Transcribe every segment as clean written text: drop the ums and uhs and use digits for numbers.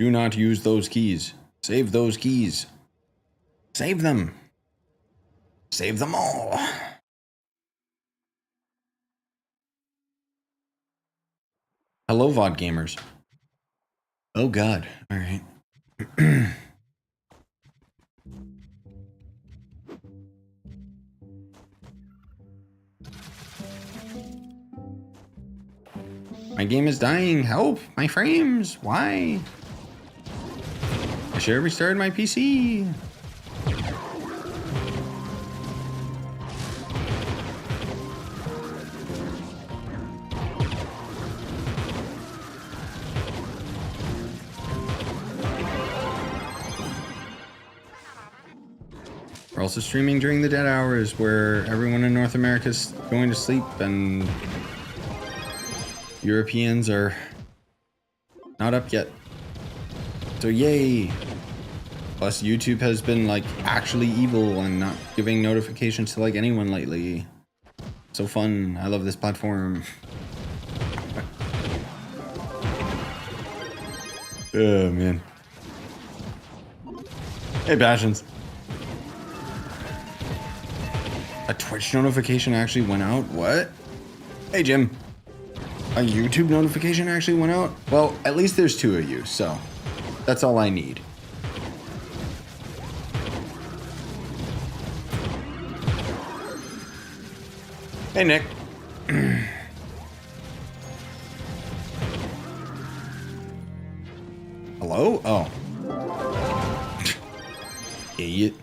Do not use those keys. Save those keys. Save them. Save them all. Hello, VOD gamers. Oh God. All right. My game is dying. Help! My frames. Why? I should have restarted my PC. We're also streaming during the dead hours where everyone in North America is going to sleep and Europeans are not up yet. So yay! Plus YouTube has been like actually evil and not giving notifications to like anyone lately. So fun. I love this platform. Oh man. Hey Passions. A Twitch notification actually went out? What? Hey Jim. A YouTube notification actually went out? Well, at least there's 2 of you, so that's all I need. Hey, Nick. Hello? Oh. Idiot.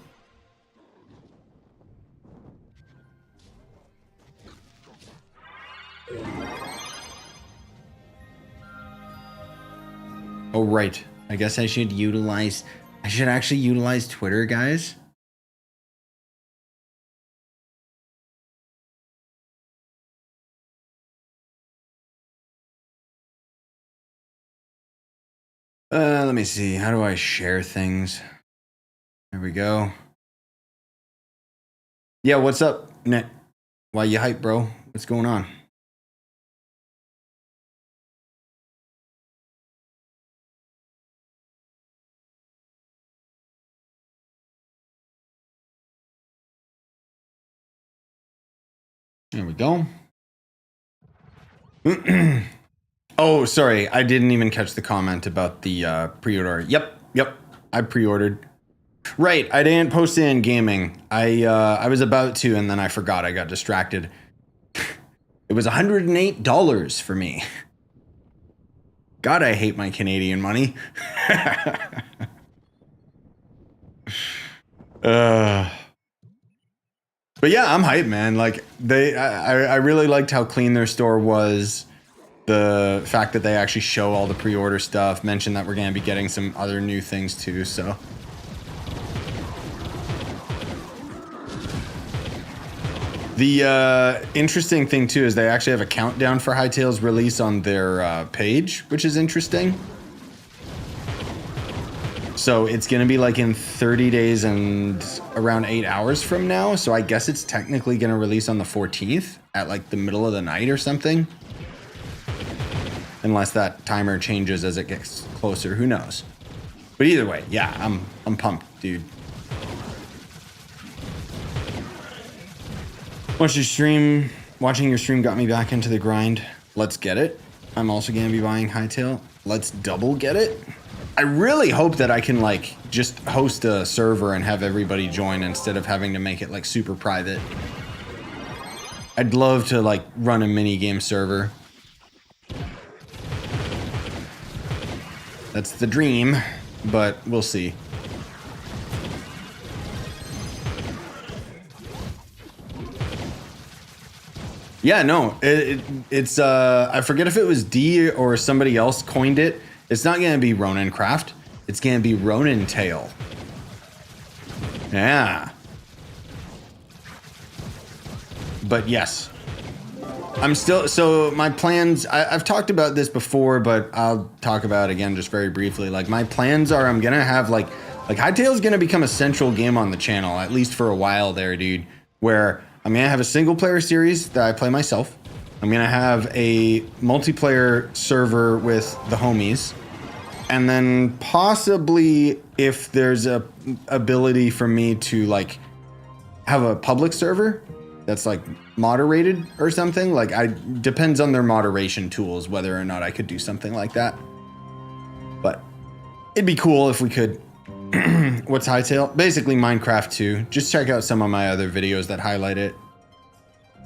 Oh, right. I guess I should actually utilize Twitter, guys. Let me see. How do I share things? There we go. Yeah, what's up, Nick? Why you hype, bro? What's going on? There we go. Oh, sorry. I didn't even catch the comment about the pre-order. Yep. I pre-ordered. Right. I didn't post it in gaming. I was about to, and then I forgot. I got distracted. It was $108 for me. God, I hate my Canadian money. But yeah, I'm hyped, man. Like I really liked how clean their store was. The fact that they actually show all the pre-order stuff, mention that we're gonna be getting some other new things too. So the interesting thing too is they actually have a countdown for Hytale's release on their page, which is interesting. So it's going to be like in 30 days and around 8 hours from now. So I guess it's technically going to release on the 14th at like the middle of the night or something. Unless that timer changes as it gets closer, who knows? But either way, yeah, I'm pumped, dude. Watching your stream got me back into the grind. Let's get it. I'm also going to be buying Hytale. Let's double get it. I really hope that I can like just host a server and have everybody join instead of having to make it like super private. I'd love to like run a mini game server. That's the dream, but we'll see. Yeah, no, it's I forget if it was D or somebody else coined it. It's not going to be Ronin Craft. It's going to be Ronin Tail. Yeah. But yes. I'm still... So my plans... I've talked about this before, but I'll talk about it again just very briefly. Like, my plans are I'm going to have, like Hytale's going to become a central game on the channel, at least for a while there, dude. Where I'm going to have a single-player series that I play myself. I'm going to have a multiplayer server with the homies. And then possibly if there's a ability for me to like have a public server that's like moderated or something, like depends on their moderation tools, whether or not I could do something like that. But it'd be cool if we could. What's Hytale? Basically Minecraft 2. Just check out some of my other videos that highlight it.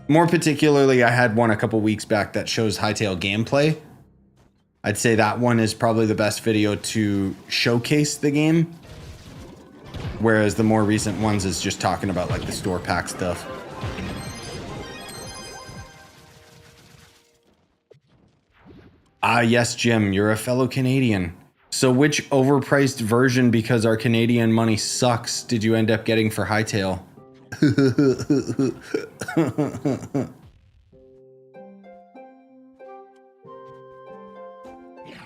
More particularly, I had one a couple weeks back that shows Hytale gameplay. I'd say that one is probably the best video to showcase the game. Whereas the more recent ones is just talking about like the store pack stuff. Ah, yes, Jim, you're a fellow Canadian. So which overpriced version, because our Canadian money sucks, did you end up getting for Hytale?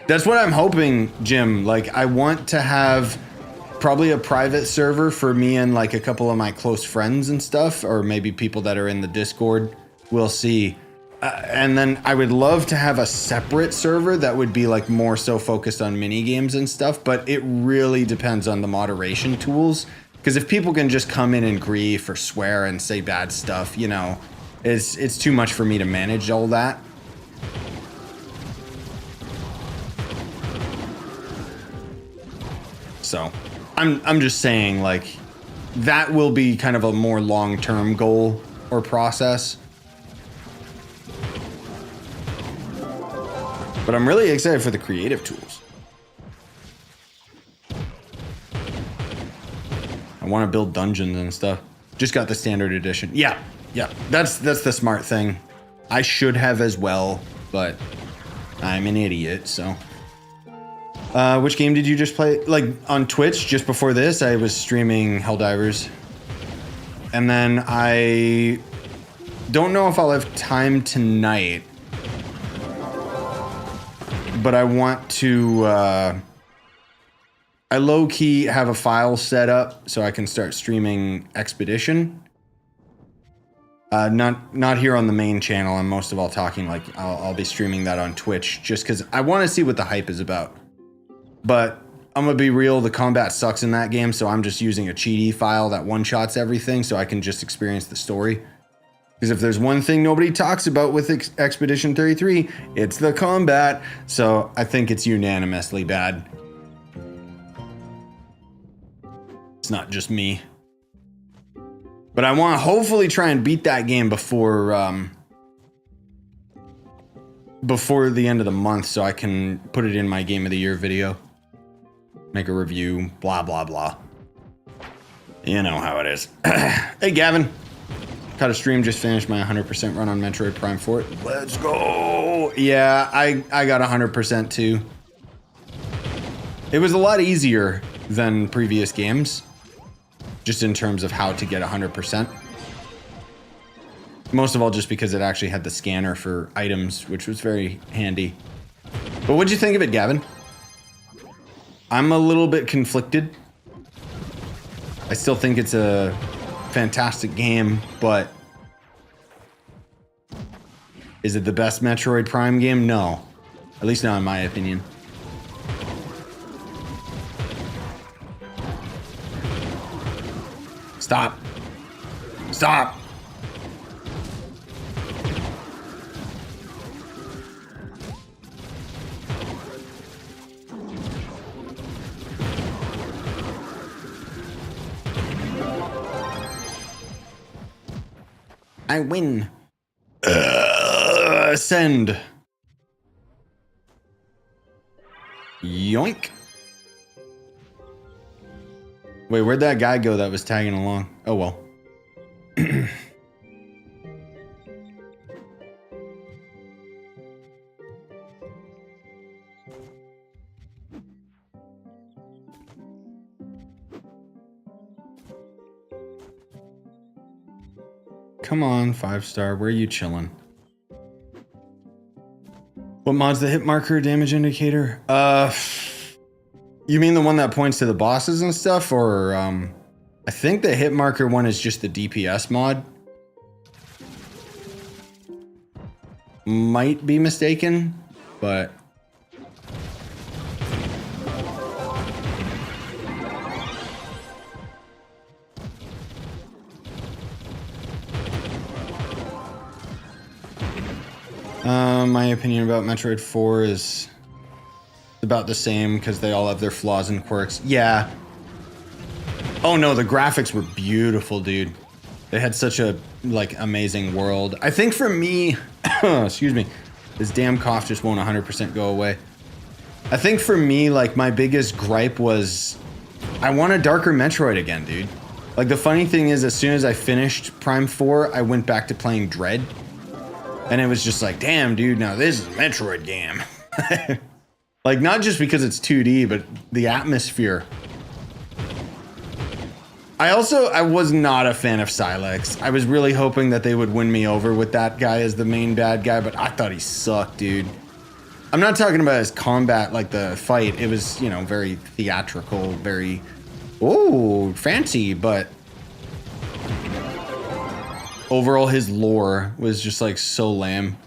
That's what I'm hoping, Jim. Like, I want to have probably a private server for me and like a couple of my close friends and stuff, or maybe people that are in the Discord. We'll see. And then I would love to have a separate server that would be like more so focused on mini games and stuff, but it really depends on the moderation tools. Because if people can just come in and grief or swear and say bad stuff, you know, it's too much for me to manage all that. So I'm just saying, like, that will be kind of a more long-term goal or process. But I'm really excited for the creative tools. I want to build dungeons and stuff. Just got the standard edition. Yeah, that's the smart thing. I should have as well, but I'm an idiot, so. Which game did you just play? Like, on Twitch, just before this, I was streaming Helldivers. And then I don't know if I'll have time tonight. But I want to, I low-key have a file set up so I can start streaming Expedition. Not here on the main channel. I'm most of all talking like I'll be streaming that on Twitch just because I want to see what the hype is about. But I'm gonna be real, the combat sucks in that game, so I'm just using a cheaty file that one-shots everything so I can just experience the story. Because if there's one thing nobody talks about with Expedition 33, it's the combat. So I think it's unanimously bad. It's not just me. But I want to hopefully try and beat that game before the end of the month so I can put it in my Game of the Year video. Make a review, blah, blah, blah. You know how it is. Hey, Gavin. Caught a stream, just finished my 100% run on Metroid Prime 4. Let's go! Yeah, I got 100% too. It was a lot easier than previous games. Just in terms of how to get 100%. Most of all just because it actually had the scanner for items, which was very handy. But what'd you think of it, Gavin? I'm a little bit conflicted. I still think it's a fantastic game, but is it the best Metroid Prime game? No. At least not in my opinion. Stop. Stop. I win. Send. Yoink. Wait, where'd that guy go that was tagging along? Oh, well. Come on, 5-star. Where are you chilling? What mod's the hit marker damage indicator? You mean the one that points to the bosses and stuff? Or, I think the hit marker one is just the DPS mod. Might be mistaken, but... My opinion about Metroid 4 is about the same because they all have their flaws and quirks. Yeah. Oh no, the graphics were beautiful, dude. They had such a like amazing world. I think for me, excuse me, this damn cough just won't 100% go away. I think for me, like my biggest gripe was I want a darker Metroid again, dude. Like the funny thing is, as soon as I finished Prime 4, I went back to playing Dread. And it was just like, damn, dude, now this is a Metroid game. Like, not just because it's 2D, but the atmosphere. I was not a fan of Silex. I was really hoping that they would win me over with that guy as the main bad guy, but I thought he sucked, dude. I'm not talking about his combat, like the fight. It was, you know, very theatrical, very, oh, fancy, but overall his lore was just like so lame.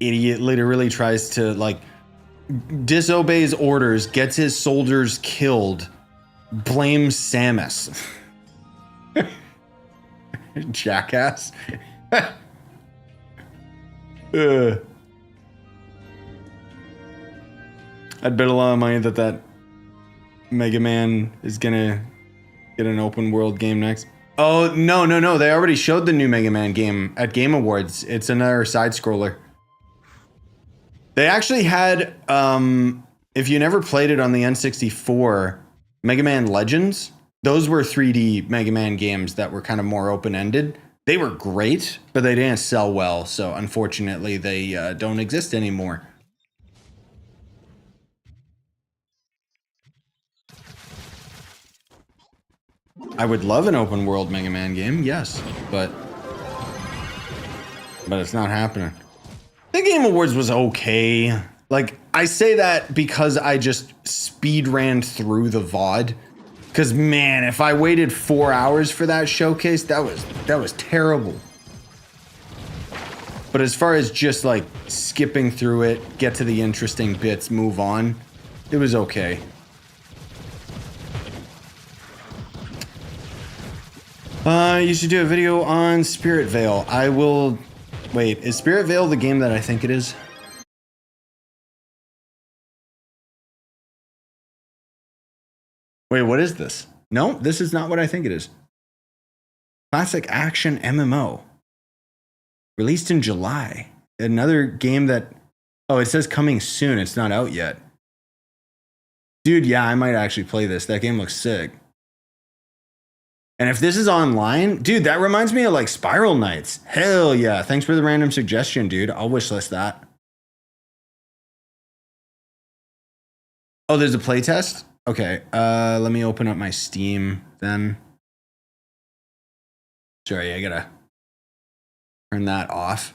Idiot literally tries to like disobeys orders, gets his soldiers killed, blames Samus. Jackass. I'd bet a lot of money that Mega Man is gonna get an open world game next. Oh, no. They already showed the new Mega Man game at Game Awards. It's another side scroller. They actually had, if you never played it on the N64, Mega Man Legends, those were 3D Mega Man games that were kind of more open-ended. They were great, but they didn't sell well, so unfortunately they don't exist anymore. I would love an open world Mega Man game, yes, but it's not happening. The Game Awards was okay. Like, I say that because I just speed ran through the VOD. Because, man, if I waited 4 hours for that showcase, that was terrible. But as far as just, like, skipping through it, get to the interesting bits, move on, it was okay. You should do a video on Spirit Vale. I will... Wait, is Spirit Vale the game that I think it is? Wait, what is this? No, this is not what I think it is. Classic action MMO. Released in July. Another game that... Oh, it says coming soon. It's not out yet. Dude, yeah, I might actually play this. That game looks sick. And if this is online, dude, that reminds me of like Spiral Knights. Hell yeah. Thanks for the random suggestion, dude. I'll wishlist that. Oh, there's a playtest? Okay, let me open up my Steam then. Sorry, I gotta turn that off.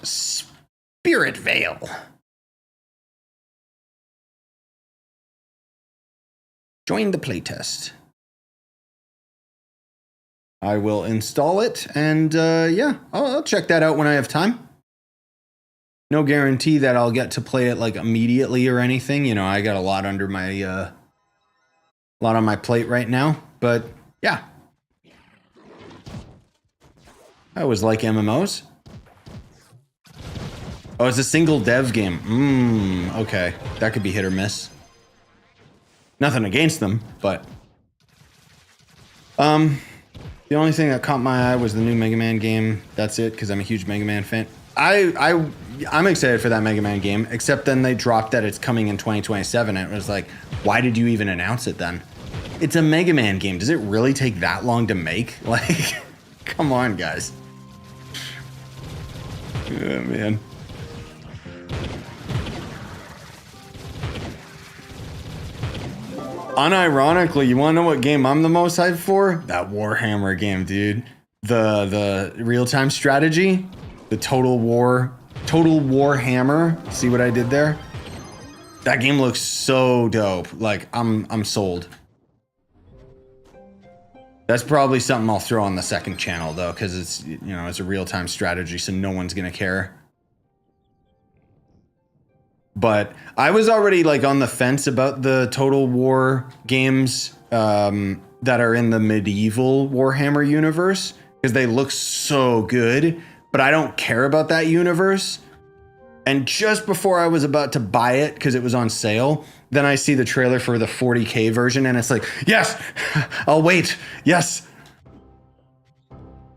Spirit Vale. Join the playtest. I will install it, and yeah, I'll check that out when I have time. No guarantee that I'll get to play it like immediately or anything. You know, I got a lot under my lot on my plate right now, but yeah. I always like MMOs. Oh, it's a single dev game. Okay. That could be hit or miss. Nothing against them, but the only thing that caught my eye was the new Mega Man game. That's it, because I'm a huge Mega Man fan. I'm excited for that Mega Man game, except then they dropped that it's coming in 2027. And it was like, why did you even announce it then? It's a Mega Man game. Does it really take that long to make? Like, come on, guys. Oh, man. Unironically, you want to know what game I'm the most hyped for? That Warhammer game, dude. The real-time strategy, the Total Warhammer. See what I did there? That game looks so dope. Like, I'm sold. That's probably something I'll throw on the second channel though, because it's, you know, it's a real-time strategy, so no one's gonna care. But I was already like on the fence about the Total War games that are in the medieval Warhammer universe because they look so good, but I don't care about that universe. And just before I was about to buy it because it was on sale, then I see the trailer for the 40K version and it's like, yes, I'll wait. Yes.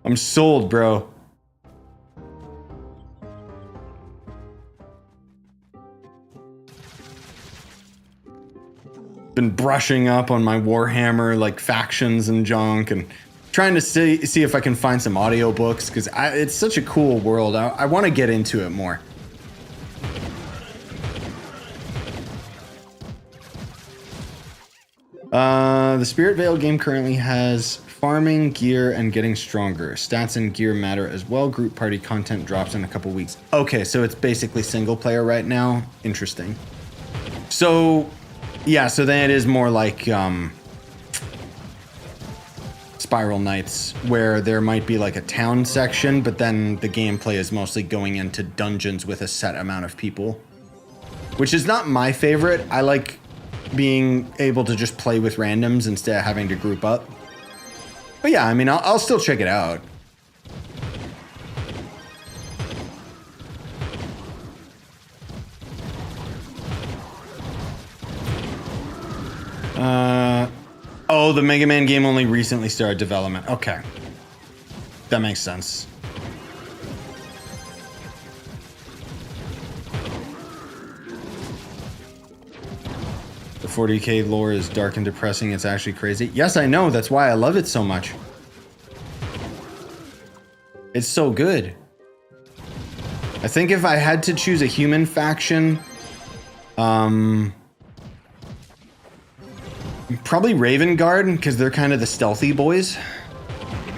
I'm sold, bro. Been brushing up on my Warhammer like factions and junk and trying to see if I can find some audiobooks because it's such a cool world. I want to get into it more. The Spirit Veil game currently has farming, gear, and getting stronger. Stats and gear matter as well. Group party content drops in a couple weeks. Okay, so it's basically single player right now. Interesting. So, yeah, so then it is more like Spiral Knights, where there might be like a town section, but then the gameplay is mostly going into dungeons with a set amount of people, which is not my favorite. I like being able to just play with randoms instead of having to group up. But yeah, I mean, I'll still check it out. Oh, the Mega Man game only recently started development. Okay. That makes sense. The 40K lore is dark and depressing. It's actually crazy. Yes, I know. That's why I love it so much. It's so good. I think if I had to choose a human faction, probably Raven Guard, because they're kind of the stealthy boys,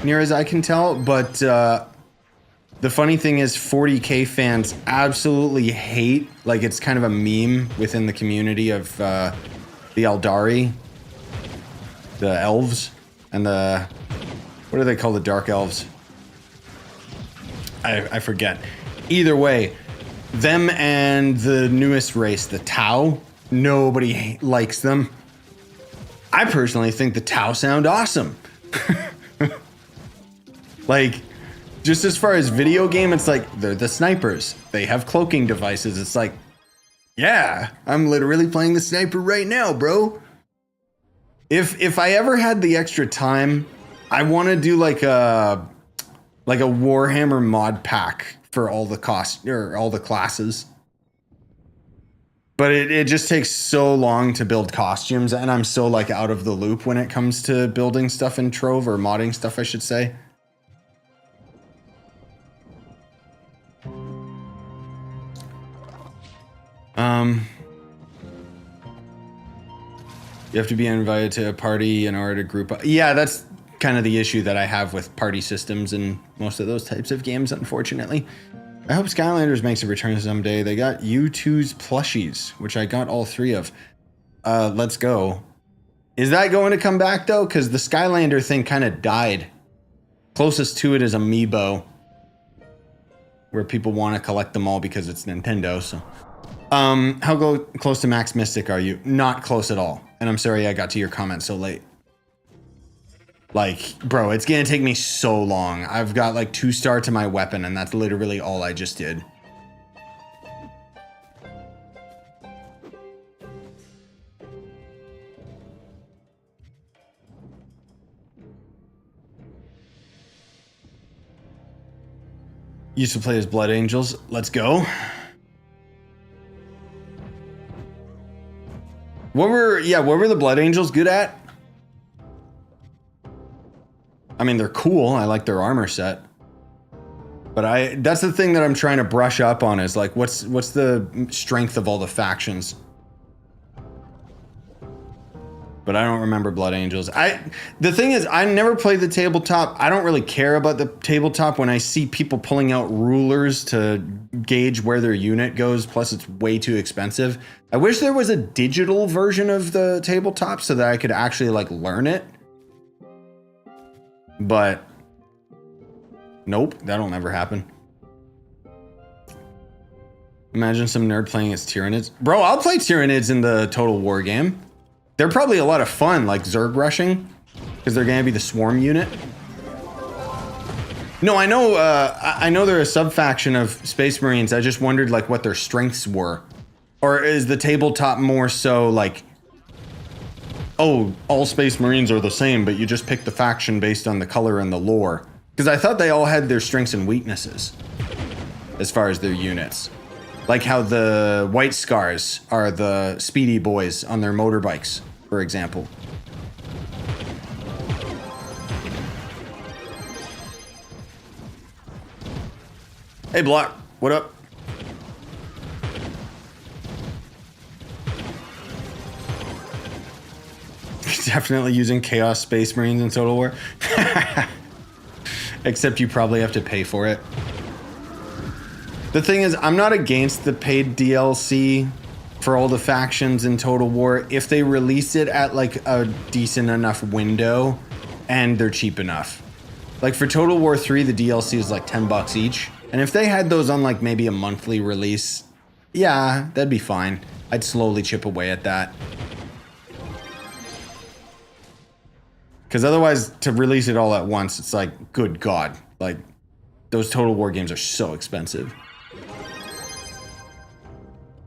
near as I can tell. But the funny thing is 40K fans absolutely hate, like it's kind of a meme within the community of the Eldari, the elves, and the, what do they call the dark elves? I forget. Either way, them and the newest race, the Tau, nobody likes them. I personally think the Tau sound awesome. Like, just as far as video game, it's like, they're the snipers. They have cloaking devices. It's like, yeah, I'm literally playing the sniper right now, bro. If I ever had the extra time, I want to do like a Warhammer mod pack for all the all the classes. But it just takes so long to build costumes, and I'm so like out of the loop when it comes to building stuff in Trove, or modding stuff, I should say. You have to be invited to a party in order to group up. Yeah, that's kind of the issue that I have with party systems in most of those types of games, unfortunately. I hope Skylanders makes a return someday. They got U2's plushies, which I got all 3 of. Let's go. Is that going to come back, though? Because the Skylander thing kind of died. Closest to it is Amiibo, where people want to collect them all because it's Nintendo. So, how close to Max Mystic are you? Not close at all. And I'm sorry I got to your comment so late. Like, bro, it's gonna take me so long. I've got like 2-star to my weapon, and that's literally all I just did. Used to play as Blood Angels. Let's go. What were the Blood Angels good at? I mean, they're cool. I like their armor set. But that's the thing that I'm trying to brush up on, is like, what's the strength of all the factions? But I don't remember Blood Angels. The thing is, I never played the tabletop. I don't really care about the tabletop when I see people pulling out rulers to gauge where their unit goes. Plus, it's way too expensive. I wish there was a digital version of the tabletop so that I could actually like learn it. But nope, that'll never happen. Imagine some nerd playing as Tyranids. Bro, I'll play Tyranids in the Total War game. They're probably a lot of fun, like Zerg rushing. Because they're gonna be the swarm unit. No, I know. I know they're a sub-faction of Space Marines. I just wondered like what their strengths were, or is the tabletop more so like, oh, all Space Marines are the same, but you just pick the faction based on the color and the lore? Because I thought they all had their strengths and weaknesses as far as their units, like how the White Scars are the speedy boys on their motorbikes, for example. Hey, Block, what up? Definitely using Chaos Space Marines in Total War. Except you probably have to pay for it. The thing is, I'm not against the paid DLC for all the factions in Total War if they release it at like a decent enough window and they're cheap enough. Like for Total War 3, the DLC is like $10 each. And if they had those on like maybe a monthly release, yeah, that'd be fine. I'd slowly chip away at that. Because otherwise, to release it all at once, it's like, good God. Like, those Total War games are so expensive.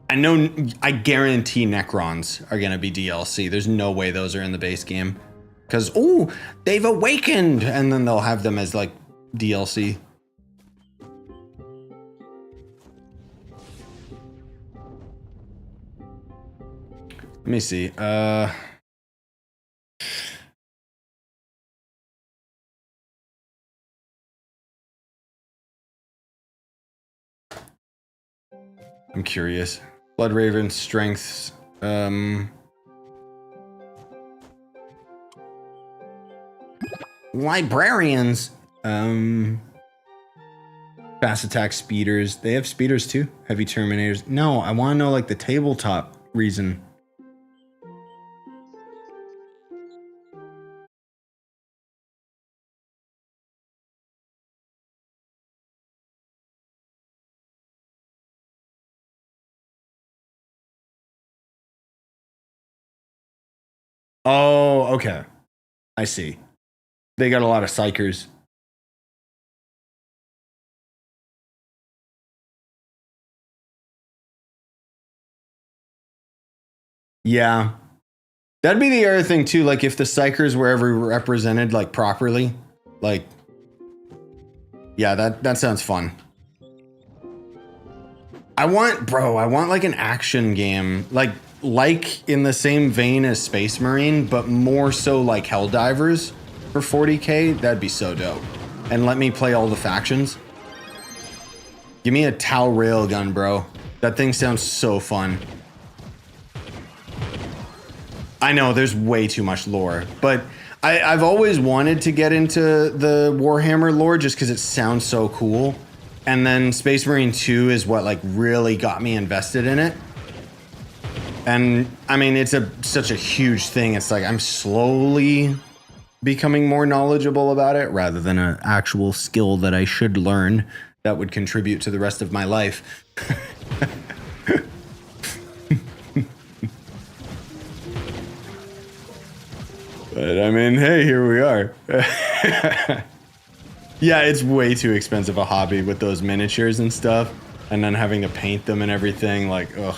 I guarantee Necrons are going to be DLC. There's no way those are in the base game. Because, oh, they've awakened! And then they'll have them as like DLC. Let me see. I'm curious. Blood Raven strengths. Librarians. Fast attack speeders. They have speeders too. Heavy Terminators. No, I want to know like the tabletop reason. Oh, okay. I see. They got a lot of psychers. Yeah. That'd be the other thing too, like if the psychers were ever represented like properly, like, yeah, that sounds fun. I want like an action game, like in the same vein as Space Marine, but more so like Helldivers for 40K. That'd be so dope. And let me play all the factions. Give me a Tau railgun, bro. That thing sounds so fun. I know there's way too much lore, but I've always wanted to get into the Warhammer lore just because it sounds so cool. And then Space Marine 2 is what like really got me invested in it. And I mean, it's such a huge thing. It's like I'm slowly becoming more knowledgeable about it rather than an actual skill that I should learn that would contribute to the rest of my life. But I mean, hey, here we are. Yeah, it's way too expensive a hobby with those miniatures and stuff, and then having to paint them and everything. Like, ugh.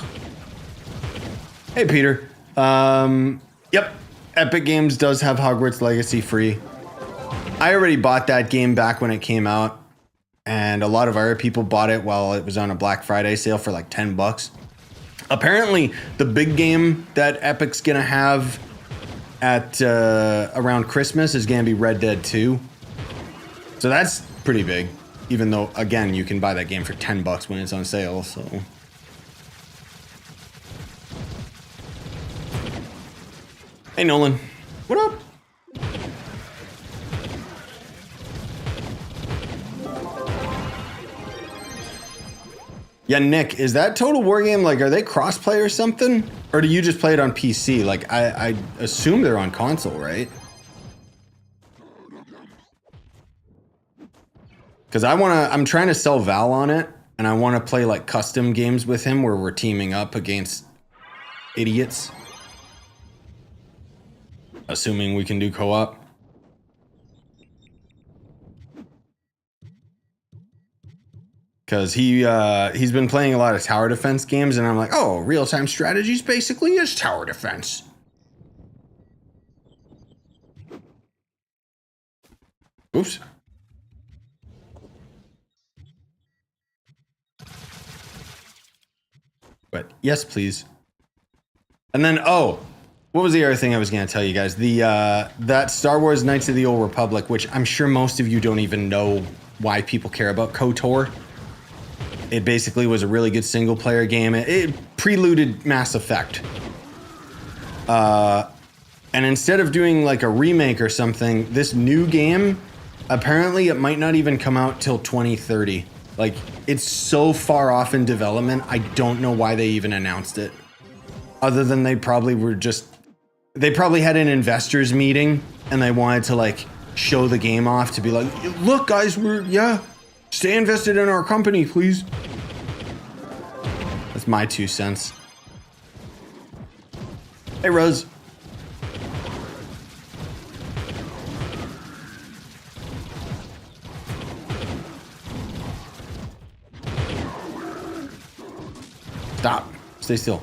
Hey, Peter. Yep, Epic Games does have Hogwarts Legacy free. I already bought that game back when it came out, and a lot of other people bought it while it was on a Black Friday sale for like $10. Apparently, the big game that Epic's gonna have at around Christmas is gonna be Red Dead 2. So that's pretty big, even though again you can buy that game for $10 when it's on sale. So hey Nolan, what up? Yeah, Nick, is that Total War game like, are they crossplay or something? Or do you just play it on PC? Like, I assume they're on console, right? Because I'm trying to sell Val on it, and I want to play like custom games with him where we're teaming up against idiots. Assuming we can do co-op. because he's been playing a lot of tower defense games, and I'm like, oh, real-time strategies basically is tower defense. Oops. But yes, please. And then, oh, what was the other thing I was going to tell you guys? The that Star Wars Knights of the Old Republic, which I'm sure most of you don't even know why people care about KOTOR. It basically was a really good single player game. It preluded Mass Effect. And instead of doing like a remake or something, this new game, apparently it might not even come out till 2030. Like, it's so far off in development, I don't know why they even announced it. Other than they probably had an investors meeting and they wanted to like show the game off to be like, look guys, stay invested in our company, please. That's my 2 cents. Hey, Rose. Stop. Stay still.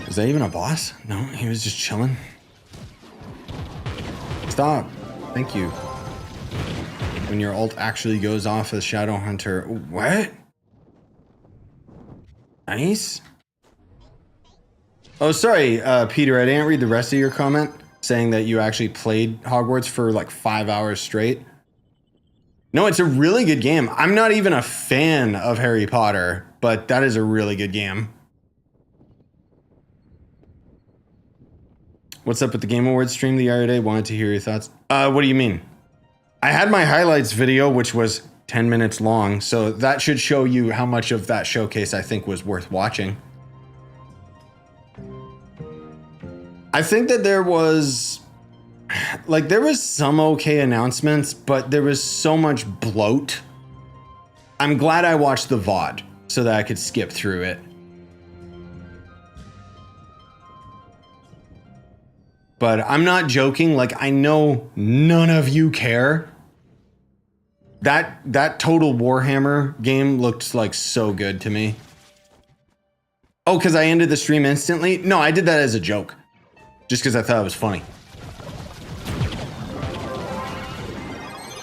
Is that even a boss? No, he was just chilling. Stop. Thank you. When your ult actually goes off as Shadow Hunter. What? Nice. Oh, sorry, Peter, I didn't read the rest of your comment saying that you actually played Hogwarts for like 5 hours straight. No, it's a really good game. I'm not even a fan of Harry Potter, but that is a really good game. What's up with the Game Awards stream the other day? Wanted to hear your thoughts. What do you mean? I had my highlights video, which was 10 minutes long, so that should show you how much of that showcase I think was worth watching. I think that there was some okay announcements, but there was so much bloat. I'm glad I watched the VOD so that I could skip through it. But I'm not joking, like, I know none of you care. That Total Warhammer game looked like so good to me. Oh, because I ended the stream instantly? No, I did that as a joke. Just because I thought it was funny.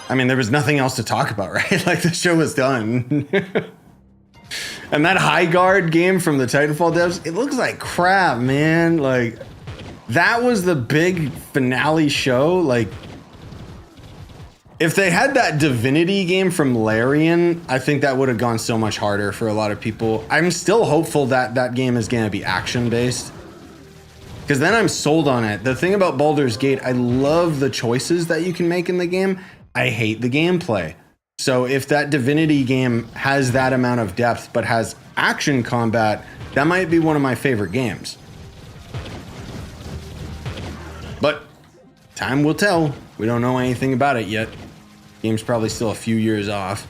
I mean, there was nothing else to talk about, right? Like, the show was done. And that High Guard game from the Titanfall devs, it looks like crap, man. Like, that was the big finale show. Like, if they had that Divinity game from Larian, I think that would have gone so much harder for a lot of people. I'm still hopeful that that game is going to be action-based. Because then I'm sold on it. The thing about Baldur's Gate, I love the choices that you can make in the game. I hate the gameplay. So if that Divinity game has that amount of depth but has action combat, that might be one of my favorite games. But time will tell. We don't know anything about it yet. Game's probably still a few years off.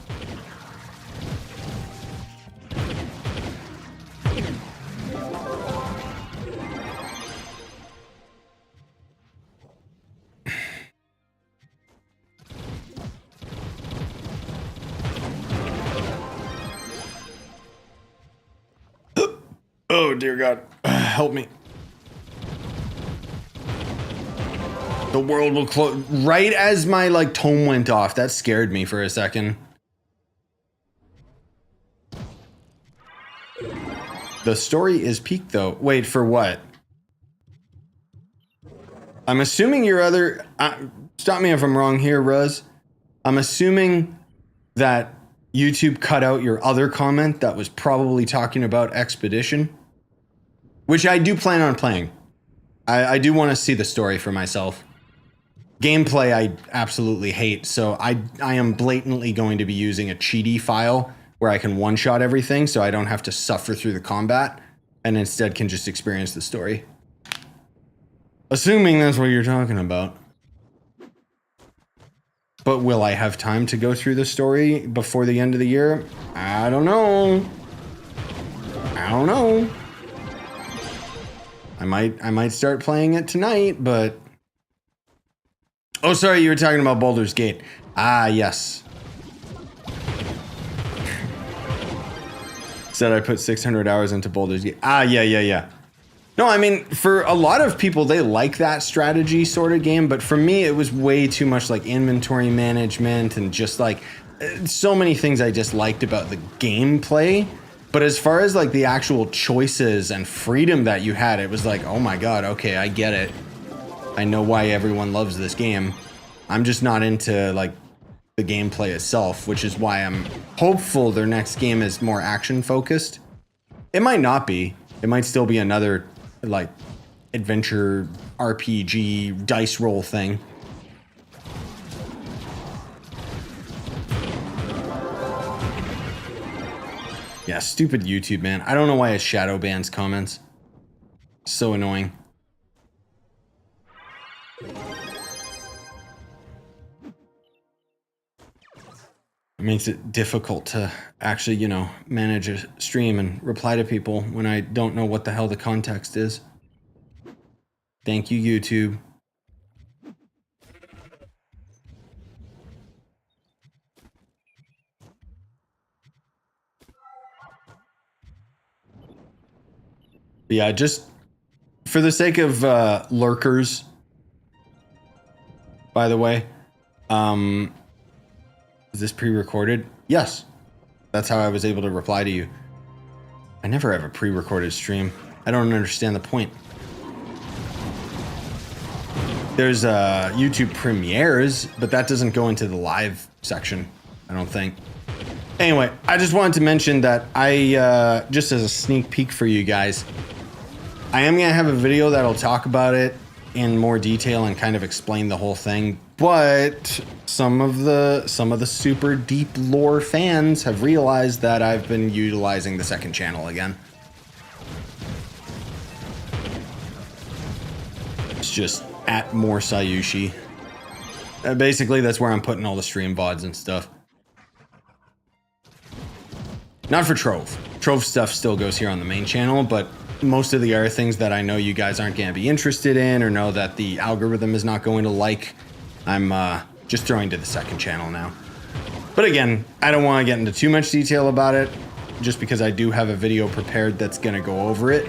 Oh dear God, help me. The world will close right as my like tome went off. That scared me for a second. The story is peak though. Wait, for what? I'm assuming your other, stop me if I'm wrong here, Ruz. I'm assuming that YouTube cut out your other comment that was probably talking about Expedition, which I do plan on playing. I do want to see the story for myself. Gameplay I absolutely hate, so I am blatantly going to be using a cheaty file where I can one-shot everything so I don't have to suffer through the combat and instead can just experience the story. Assuming that's what you're talking about. But will I have time to go through the story before the end of the year? I don't know. I don't know. I might start playing it tonight, but... Oh, sorry, you were talking about Baldur's Gate. Ah, yes. Said I put 600 hours into Baldur's Gate. Ah, yeah. No, I mean, for a lot of people, they like that strategy sort of game, but for me, it was way too much like inventory management and just like so many things I just liked about the gameplay. But as far as like the actual choices and freedom that you had, it was like, oh my God, okay, I get it. I know why everyone loves this game. I'm just not into like the gameplay itself, which is why I'm hopeful their next game is more action focused. It might not be. It might still be another like adventure RPG dice roll thing. Yeah, stupid YouTube, man. I don't know why it shadow bans comments. So annoying. It makes it difficult to actually, you know, manage a stream and reply to people when I don't know what the hell the context is. Thank you, YouTube. Yeah, just for the sake of lurkers, by the way, is this pre-recorded? Yes. That's how I was able to reply to you. I never have a pre-recorded stream. I don't understand the point. There's YouTube premieres, but that doesn't go into the live section, I don't think. Anyway, I just wanted to mention that I, just as a sneak peek for you guys, I am going to have a video that'll talk about it in more detail and kind of explain the whole thing, but some of the super deep lore fans have realized that I've been utilizing the second channel again. It's just at more Scyushi. Basically, that's where I'm putting all the stream VODs and stuff. Not for Trove. Trove stuff still goes here on the main channel, but most of the other things that I know you guys aren't going to be interested in or know that the algorithm is not going to like, I'm just throwing to the second channel now. But again, I don't want to get into too much detail about it, just because I do have a video prepared that's going to go over it.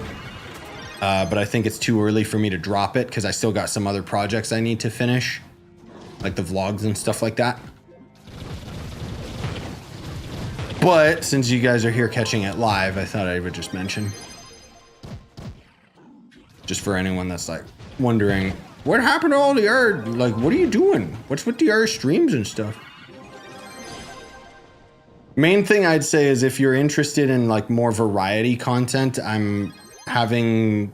But I think it's too early for me to drop it because I still got some other projects I need to finish, like the vlogs and stuff like that. But since you guys are here catching it live, I thought I would just mention. Just for anyone that's like wondering, what happened to all the art? Like, what are you doing? What's with the art streams and stuff? Main thing I'd say is if you're interested in like more variety content, I'm having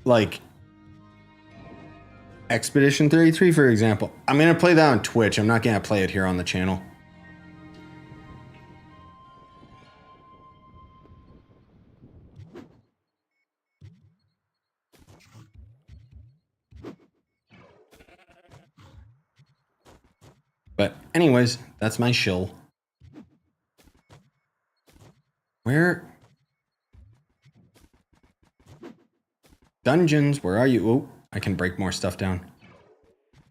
like Expedition 33, for example. I'm going to play that on Twitch. I'm not going to play it here on the channel. But anyways, that's my shill. Where? Dungeons, where are you? Oh, I can break more stuff down.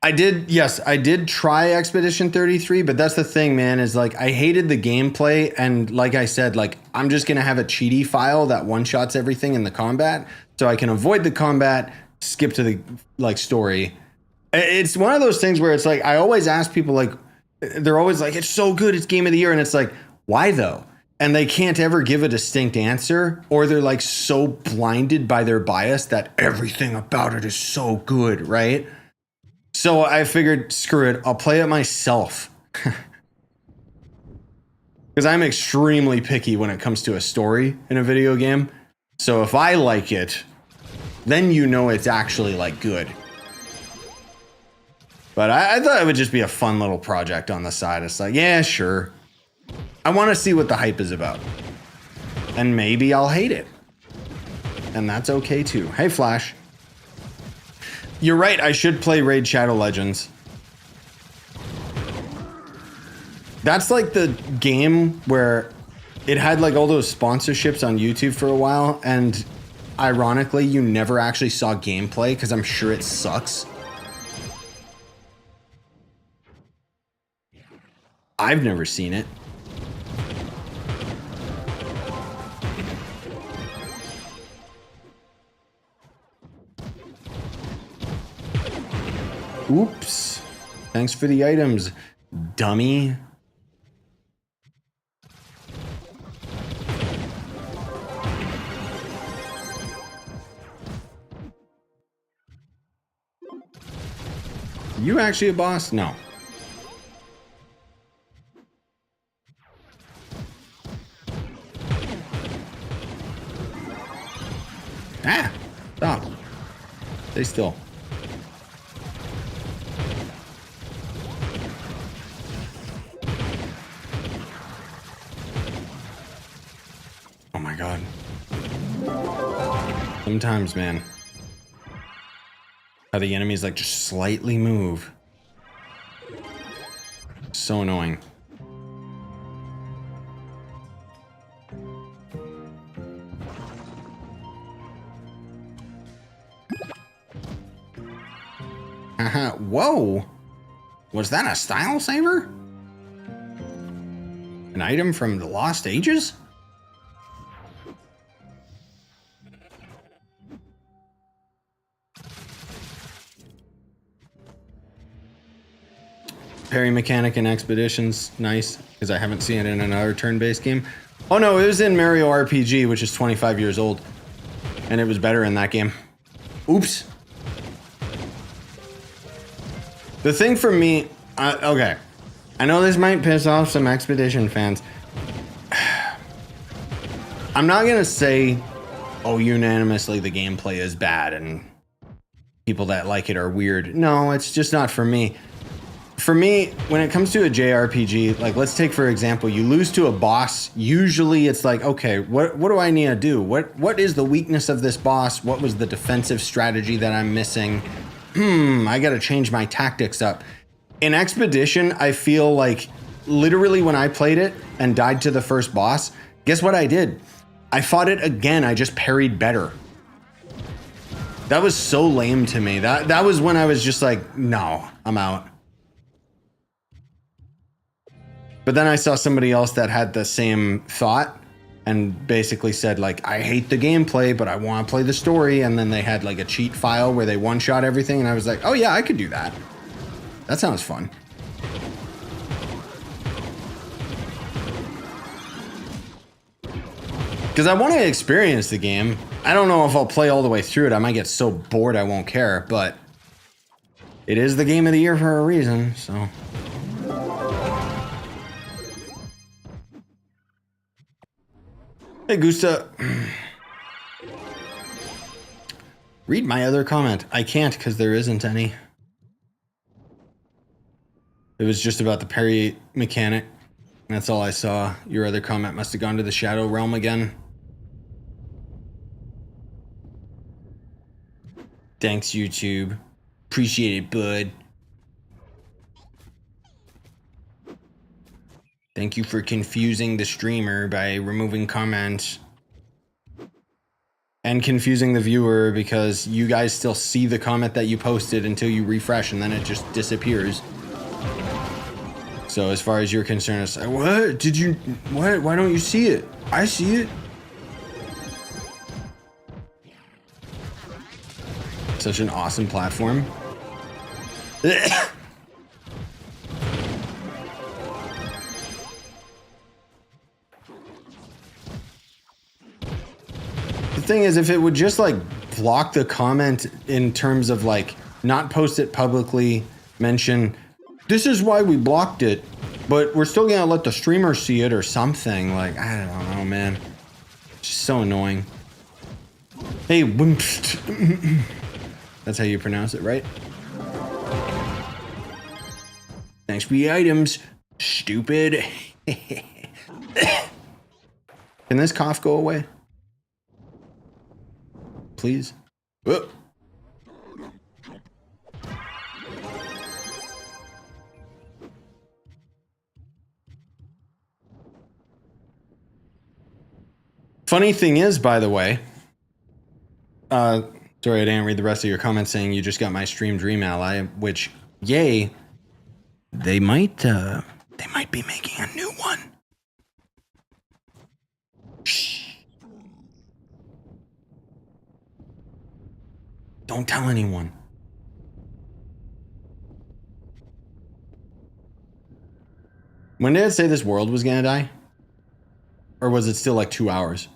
I did try Expedition 33, but that's the thing, man, is like I hated the gameplay, and like I said, like I'm just gonna have a cheaty file that one-shots everything in the combat, so I can avoid the combat, skip to the like story. It's one of those things where it's like, I always ask people, like, they're always like, it's so good, it's game of the year. And it's like, why though? And they can't ever give a distinct answer, or they're like so blinded by their bias that everything about it is so good, right? So I figured, screw it, I'll play it myself. Because I'm extremely picky when it comes to a story in a video game. So if I like it, then you know it's actually like good. But I thought it would just be a fun little project on the side. It's like, yeah, sure. I want to see what the hype is about. And maybe I'll hate it. And that's okay too. Hey, Flash. You're right, I should play Raid Shadow Legends. That's like the game where it had like all those sponsorships on YouTube for a while, and ironically, you never actually saw gameplay because I'm sure it sucks. I've never seen it. Oops. Thanks for the items, dummy. You actually a boss? No. Ah! Stop. Stay still. Oh my god. Sometimes, man. How the enemies like just slightly move. So annoying. Haha, whoa! Was that a style saver? An item from the Lost Ages? Parry mechanic in Expeditions, nice, because I haven't seen it in another turn-based game. Oh no, it was in Mario RPG, which is 25 years old, and it was better in that game. Oops. The thing for me, okay, I know this might piss off some Expedition fans. I'm not gonna say, oh, unanimously the gameplay is bad and people that like it are weird. No, it's just not for me. For me, when it comes to a JRPG, like let's take for example, you lose to a boss. Usually it's like, okay, what do I need to do? What is the weakness of this boss? What was the defensive strategy that I'm missing? I gotta change my tactics up. In Expedition, I feel like literally when I played it and died to the first boss, guess what I did? I fought it again, I just parried better. That was so lame to me. That was when I was just like, no, I'm out. But then I saw somebody else that had the same thought and basically said like, I hate the gameplay, but I want to play the story. And then they had like a cheat file where they one-shot everything. And I was like, oh yeah, I could do that. That sounds fun. Because I want to experience the game. I don't know if I'll play all the way through it. I might get so bored I won't care, but it is the game of the year for a reason, so. Hey, Gusta. Read my other comment. I can't because there isn't any. It was just about the parry mechanic. That's all I saw. Your other comment must have gone to the Shadow Realm again. Thanks, YouTube. Appreciate it, bud. Thank you for confusing the streamer by removing comments. And confusing the viewer because you guys still see the comment that you posted until you refresh and then it just disappears. So as far as you're concerned, it's like, what? Did you, what? Why don't you see it? I see it. Such an awesome platform. The thing is, if it would just like block the comment in terms of like not post it publicly, mention this is why we blocked it, but we're still gonna let the streamer see it or something. Like, I don't know, man. It's just so annoying. Hey, that's how you pronounce it, right? Thanks for the items, stupid. Can this cough go away? Please. Oh. Funny thing is, by the way, sorry, I didn't read the rest of your comments saying you just got my Stream Dream Ally, which, yay, they might be making a new one. Shh. Don't tell anyone. When did it say this world was gonna die? Or was it still like 2 hours?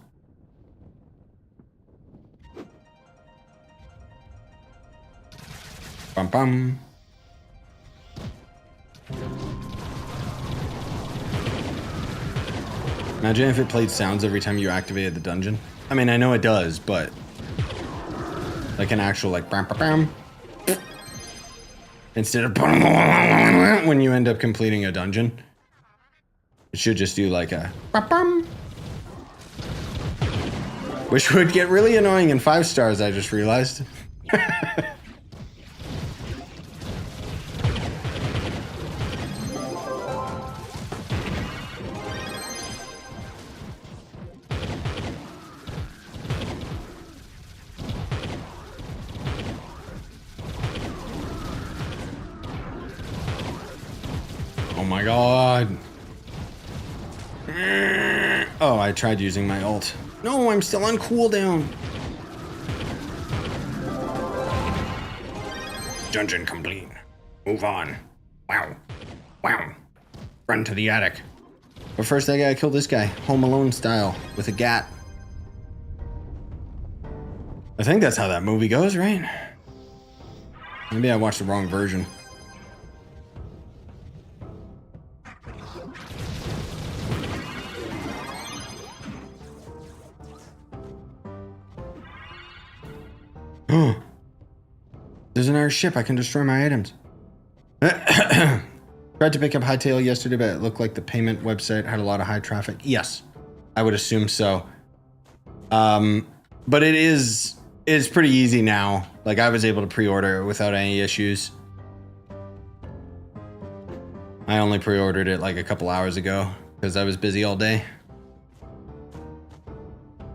Bum bum. Imagine if it played sounds every time you activated the dungeon. I mean, I know it does, but like an actual like bam bam bam. Instead of when you end up completing a dungeon. It should just do like a bum. Which would get really annoying in 5 stars, I just realized. Oh my god. Oh, I tried using my ult. No, I'm still on cooldown. Dungeon complete. Move on. Wow. Wow. Run to the attic. But first I gotta kill this guy, Home Alone style, with a gat. I think that's how that movie goes, right? Maybe I watched the wrong version. There's another ship. I can destroy my items. Tried to pick up Hytale yesterday, but it looked like the payment website had a lot of high traffic. Yes, I would assume so. But it's pretty easy now. Like I was able to pre-order it without any issues. I only pre-ordered it like a couple hours ago because I was busy all day.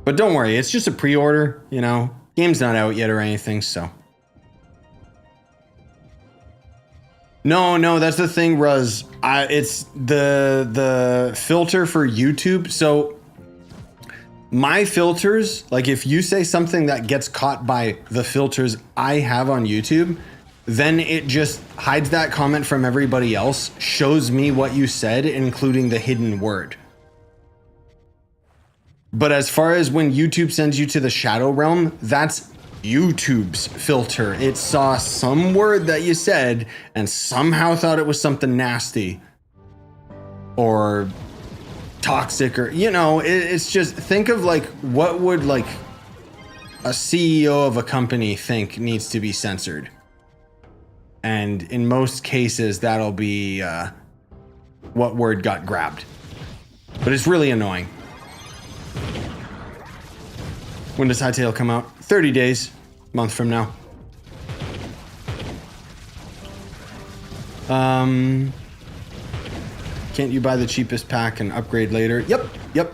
But don't worry, it's just a pre-order, you know. Game's not out yet or anything, so. No, that's the thing, Ruz. It's the filter for YouTube. So my filters, like if you say something that gets caught by the filters I have on YouTube, then it just hides that comment from everybody else, shows me what you said, including the hidden word. But as far as when YouTube sends you to the Shadow Realm, that's YouTube's filter. It saw some word that you said and somehow thought it was something nasty or toxic, or, you know, it's just, think of like, what would like a CEO of a company think needs to be censored? And in most cases, that'll be what word got grabbed. But it's really annoying. When does Hytale come out? 30 days, a month from now. Can't you buy the cheapest pack and upgrade later? Yep.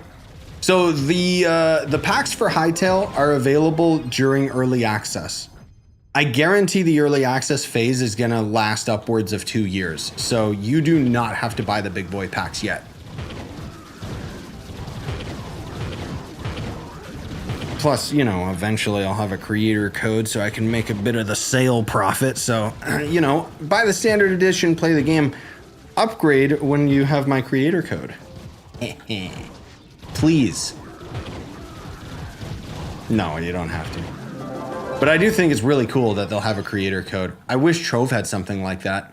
So the packs for Hytale are available during early access. I guarantee the early access phase is gonna last upwards of 2 years. So you do not have to buy the big boy packs yet. Plus, you know, eventually I'll have a creator code so I can make a bit of the sale profit. So, you know, buy the standard edition, play the game, upgrade when you have my creator code. Please. No, you don't have to. But I do think it's really cool that they'll have a creator code. I wish Trove had something like that.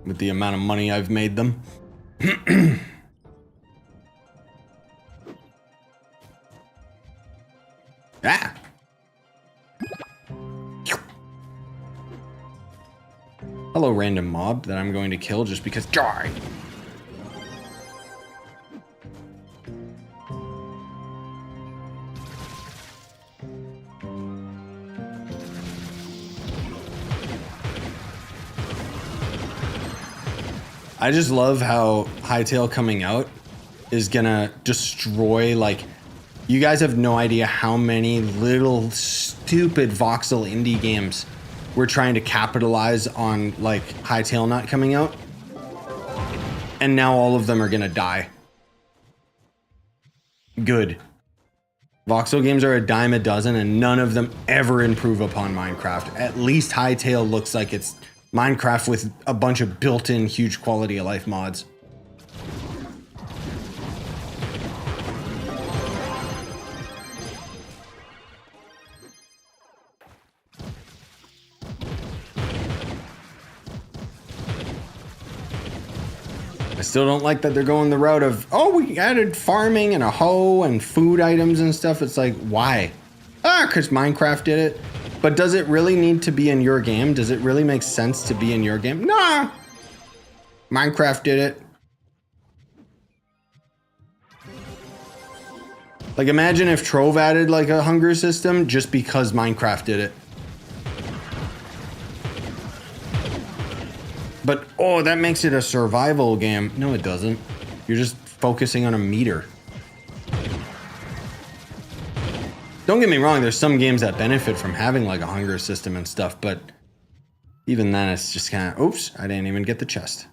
With the amount of money I've made them. Ah. Hello, random mob that I'm going to kill just because. Die. I just love how Hytale coming out is gonna destroy, like, you guys have no idea how many little stupid voxel indie games we're trying to capitalize on, like, Hytale not coming out. And now all of them are gonna die. Good. Voxel games are a dime a dozen and none of them ever improve upon Minecraft. At least Hytale looks like it's Minecraft with a bunch of built-in huge quality of life mods. I still don't like that they're going the route of, oh, we added farming and a hoe and food items and stuff. It's like, why? Ah, because Minecraft did it. But does it really need to be in your game? Does it really make sense to be in your game? Nah. Minecraft did it. Like, imagine if Trove added like a hunger system just because Minecraft did it. But, oh, that makes it a survival game. No, it doesn't. You're just focusing on a meter. Don't get me wrong, there's some games that benefit from having like a hunger system and stuff, but even then it's just kind of, oops, I didn't even get the chest.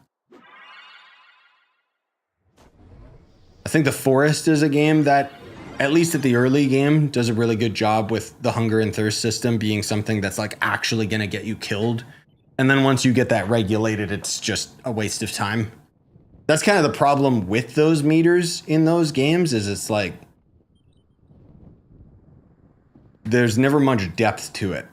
I think The Forest is a game that, at least at the early game, does a really good job with the hunger and thirst system being something that's like actually gonna get you killed. And then once you get that regulated, it's just a waste of time. That's kind of the problem with those meters in those games, is it's like, there's never much depth to it.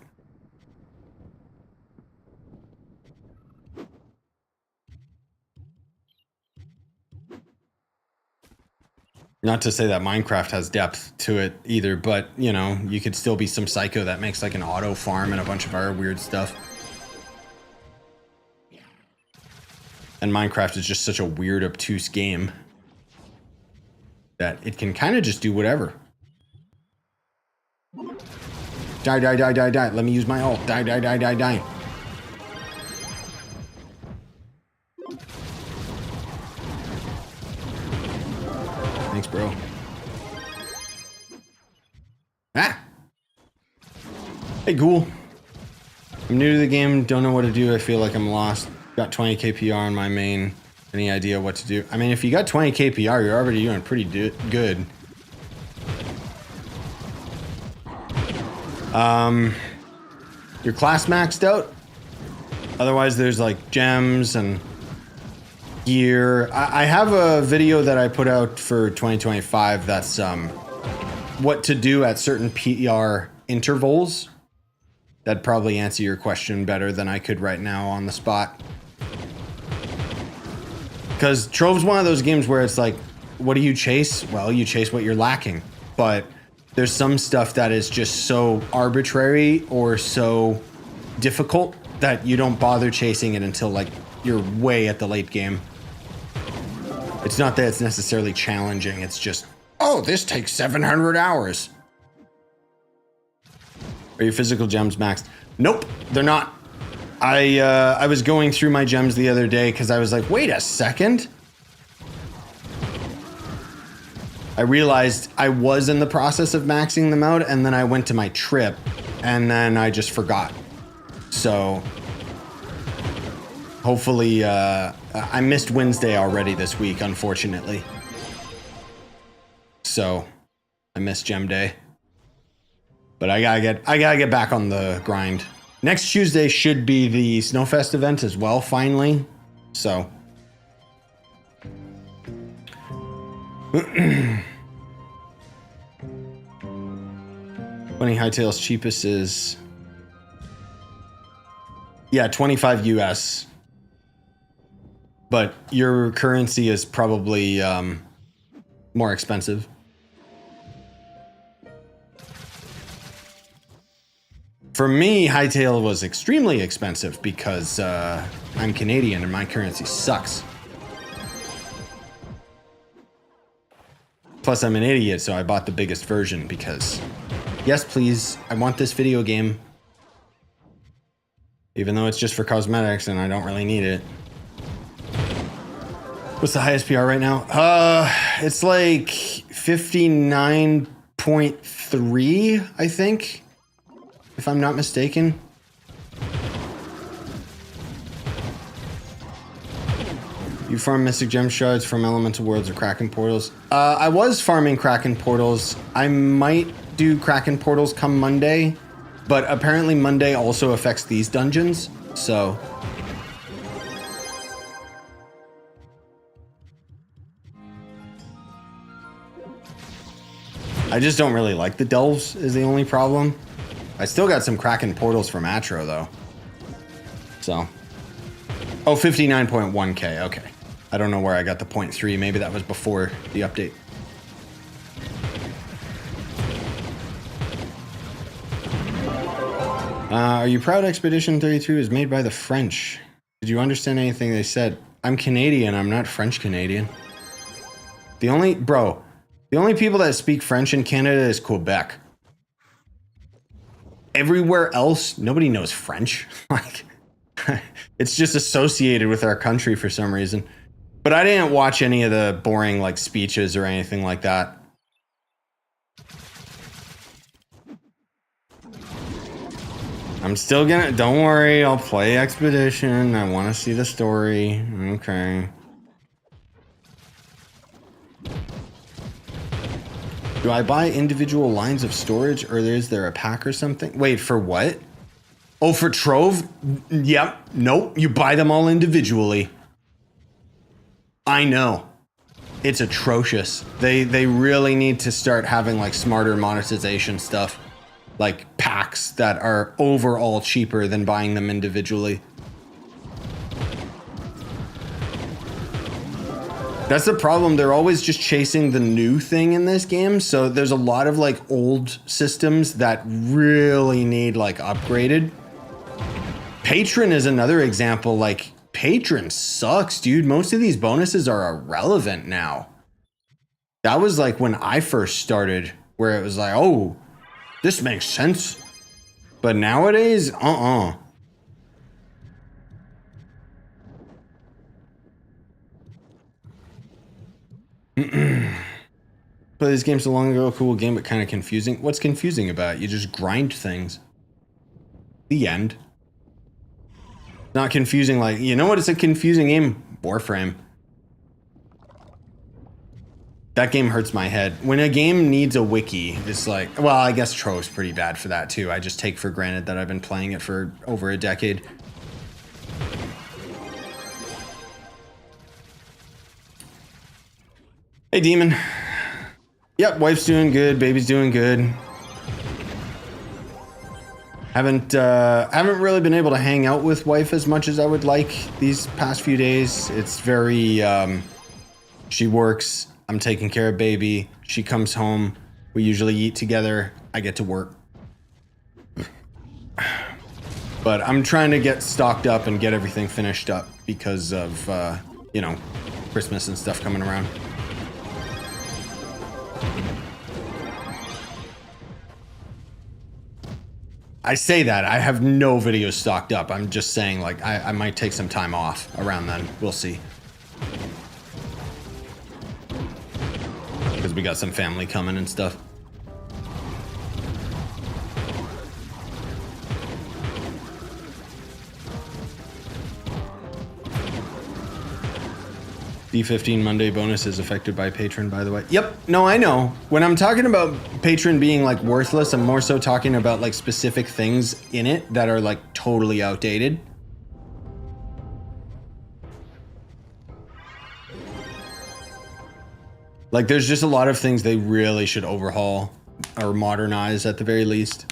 Not to say that Minecraft has depth to it either, but, you know, you could still be some psycho that makes like an auto farm and a bunch of other weird stuff. And Minecraft is just such a weird, obtuse game that it can kind of just do whatever. Die, die, die, die, die. Let me use my ult. Die, die, die, die, die. Thanks, bro. Ah! Hey, cool. I'm new to the game. Don't know what to do. I feel like I'm lost. Got 20 KPR on my main. Any idea what to do? I mean, if you got 20 KPR, you're already doing pretty good. Your class maxed out. Otherwise, there's like gems and gear. I have a video that I put out for 2025 that's what to do at certain PR intervals. That'd probably answer your question better than I could right now on the spot. Because Trove's one of those games where it's like, what do you chase? Well, you chase what you're lacking. But there's some stuff that is just so arbitrary or so difficult that you don't bother chasing it until like you're way at the late game. It's not that it's necessarily challenging, it's just, oh, this takes 700 hours. Are your physical gems maxed? Nope, they're not. I was going through my gems the other day because I was like, wait a second. I realized I was in the process of maxing them out, and then I went to my trip, and then I just forgot. So hopefully, I missed Wednesday already this week, unfortunately. So I missed Gem Day. But I gotta get back on the grind. Next Tuesday should be the Snowfest event as well, finally. So. Funny, Hytale's cheapest is, yeah, 25 US. But your currency is probably more expensive. For me, Hytale was extremely expensive because I'm Canadian and my currency sucks. Plus, I'm an idiot, so I bought the biggest version because, yes, please, I want this video game. Even though it's just for cosmetics and I don't really need it. What's the highest PR right now? It's like 59.3, I think, if I'm not mistaken. You farm Mystic Gem Shards from Elemental Worlds or Kraken Portals? I was farming Kraken Portals. I might do Kraken Portals come Monday, but apparently Monday also affects these dungeons, so... I just don't really like the delves is the only problem. I still got some Kraken Portals from Atro though. So. Oh, 59.1k, okay. I don't know where I got the 0.3, maybe that was before the update. Are you proud Expedition 32 is made by the French? Did you understand anything they said? I'm Canadian, I'm not French Canadian. The only people that speak French in Canada is Quebec. Everywhere else, nobody knows French. Like, it's just associated with our country for some reason. But I didn't watch any of the boring like speeches or anything like that. I'm still gonna, don't worry, I'll play Expedition. I want to see the story. Okay. Do I buy individual lines of storage or is there a pack or something? Wait, for what? Oh, for Trove? Yep. Nope. You buy them all individually. I know. It's atrocious. They really need to start having like smarter monetization stuff. Like packs that are overall cheaper than buying them individually. That's the problem. They're always just chasing the new thing in this game. So there's a lot of like old systems that really need like upgraded. Patron is another example. Like Patron sucks, dude. Most of these bonuses are irrelevant now. That was like when I first started where it was like, oh, this makes sense. But nowadays, Play this game so long ago, cool game, but kind of confusing. What's confusing about it? You just grind things. The end. Not confusing like, you know what? It's a confusing game. Warframe. That game hurts my head. When a game needs a wiki, it's like, well, I guess Trove's pretty bad for that too. I just take for granted that I've been playing it for over a decade. Hey, Demon. Yep, wife's doing good, baby's doing good. Haven't really been able to hang out with wife as much as I would like these past few days. It's very, she works, I'm taking care of baby, she comes home, we usually eat together, I get to work. But I'm trying to get stocked up and get everything finished up because of, you know, Christmas and stuff coming around. I say that, I have no videos stocked up. I'm just saying, like, I might take some time off around then. We'll see. Because we got some family coming and stuff. D15 Monday bonus is affected by Patron, by the way. Yep, no, I know. When I'm talking about Patron being like worthless, I'm more so talking about like specific things in it that are like totally outdated. Like there's just a lot of things they really should overhaul or modernize at the very least.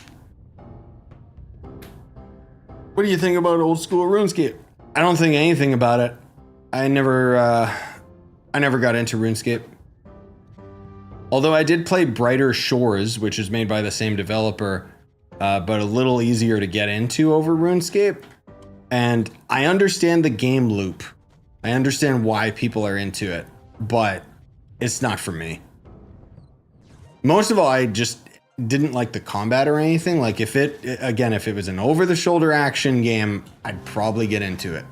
What do you think about old school RuneScape? I don't think anything about it. I never got into RuneScape. Although I did play Brighter Shores, which is made by the same developer, but a little easier to get into over RuneScape. And I understand the game loop. I understand why people are into it, but it's not for me. Most of all, I just didn't like the combat or anything. Like if it was an over-the-shoulder action game, I'd probably get into it.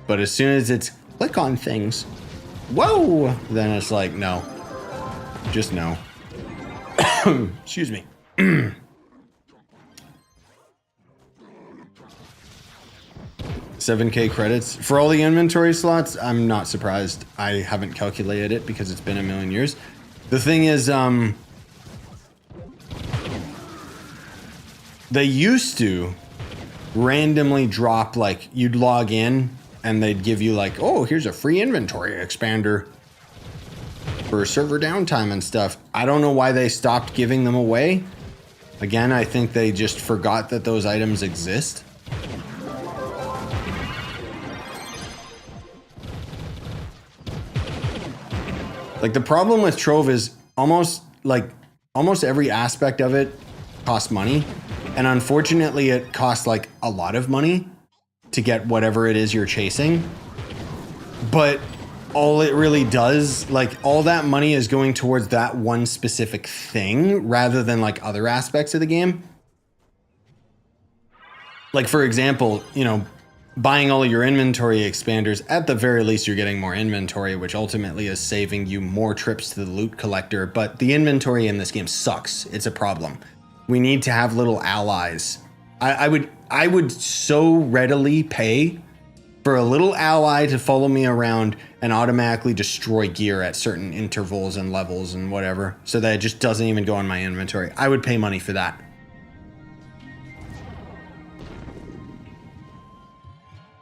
But as soon as it's click on things, whoa, then it's like, no. Just no. Excuse me. 7K credits for all the inventory slots. I'm not surprised. I haven't calculated it because it's been a million years. The thing is, they used to randomly drop, like, you'd log in and they'd give you like, oh, here's a free inventory expander for server downtime and stuff. I don't know why they stopped giving them away. Again, I think they just forgot that those items exist. Like, the problem with Trove is almost every aspect of it costs money. And unfortunately, it costs like a lot of money to get whatever it is you're chasing. But all it really does, like, all that money is going towards that one specific thing rather than like other aspects of the game. Like, for example, you know, buying all of your inventory expanders, at the very least, you're getting more inventory, which ultimately is saving you more trips to the loot collector. But the inventory in this game sucks. It's a problem. We need to have little allies. I would so readily pay for a little ally to follow me around and automatically destroy gear at certain intervals and levels and whatever, so that it just doesn't even go in my inventory. I would pay money for that.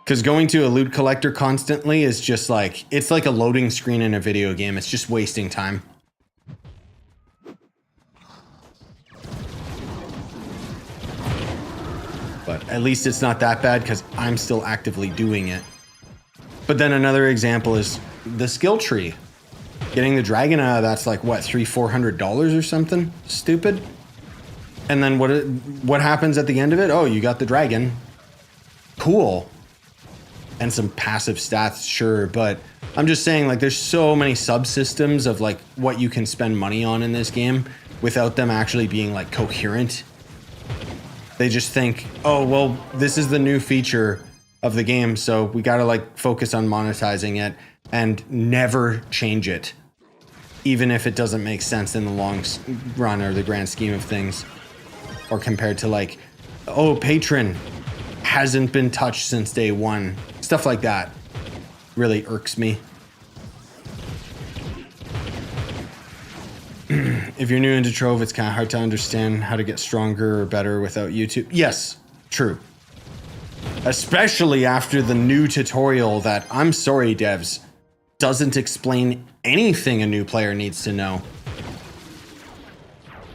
Because going to a loot collector constantly is just like, it's like a loading screen in a video game. It's just wasting time. But at least it's not that bad because I'm still actively doing it. But then another example is the skill tree. Getting the dragon out of that's like, what, $300-400 or something stupid? And then what happens at the end of it? Oh, you got the dragon. Cool. And some passive stats, sure, but I'm just saying, like, there's so many subsystems of like what you can spend money on in this game without them actually being like coherent. They just think, oh, well, this is the new feature of the game, so we gotta like focus on monetizing it and never change it, even if it doesn't make sense in the long run or the grand scheme of things. Or compared to like, oh, patron hasn't been touched since day one. Stuff like that really irks me. If you're new into Trove, it's kind of hard to understand how to get stronger or better without YouTube. Yes, true. Especially after the new tutorial that, I'm sorry, devs, doesn't explain anything a new player needs to know.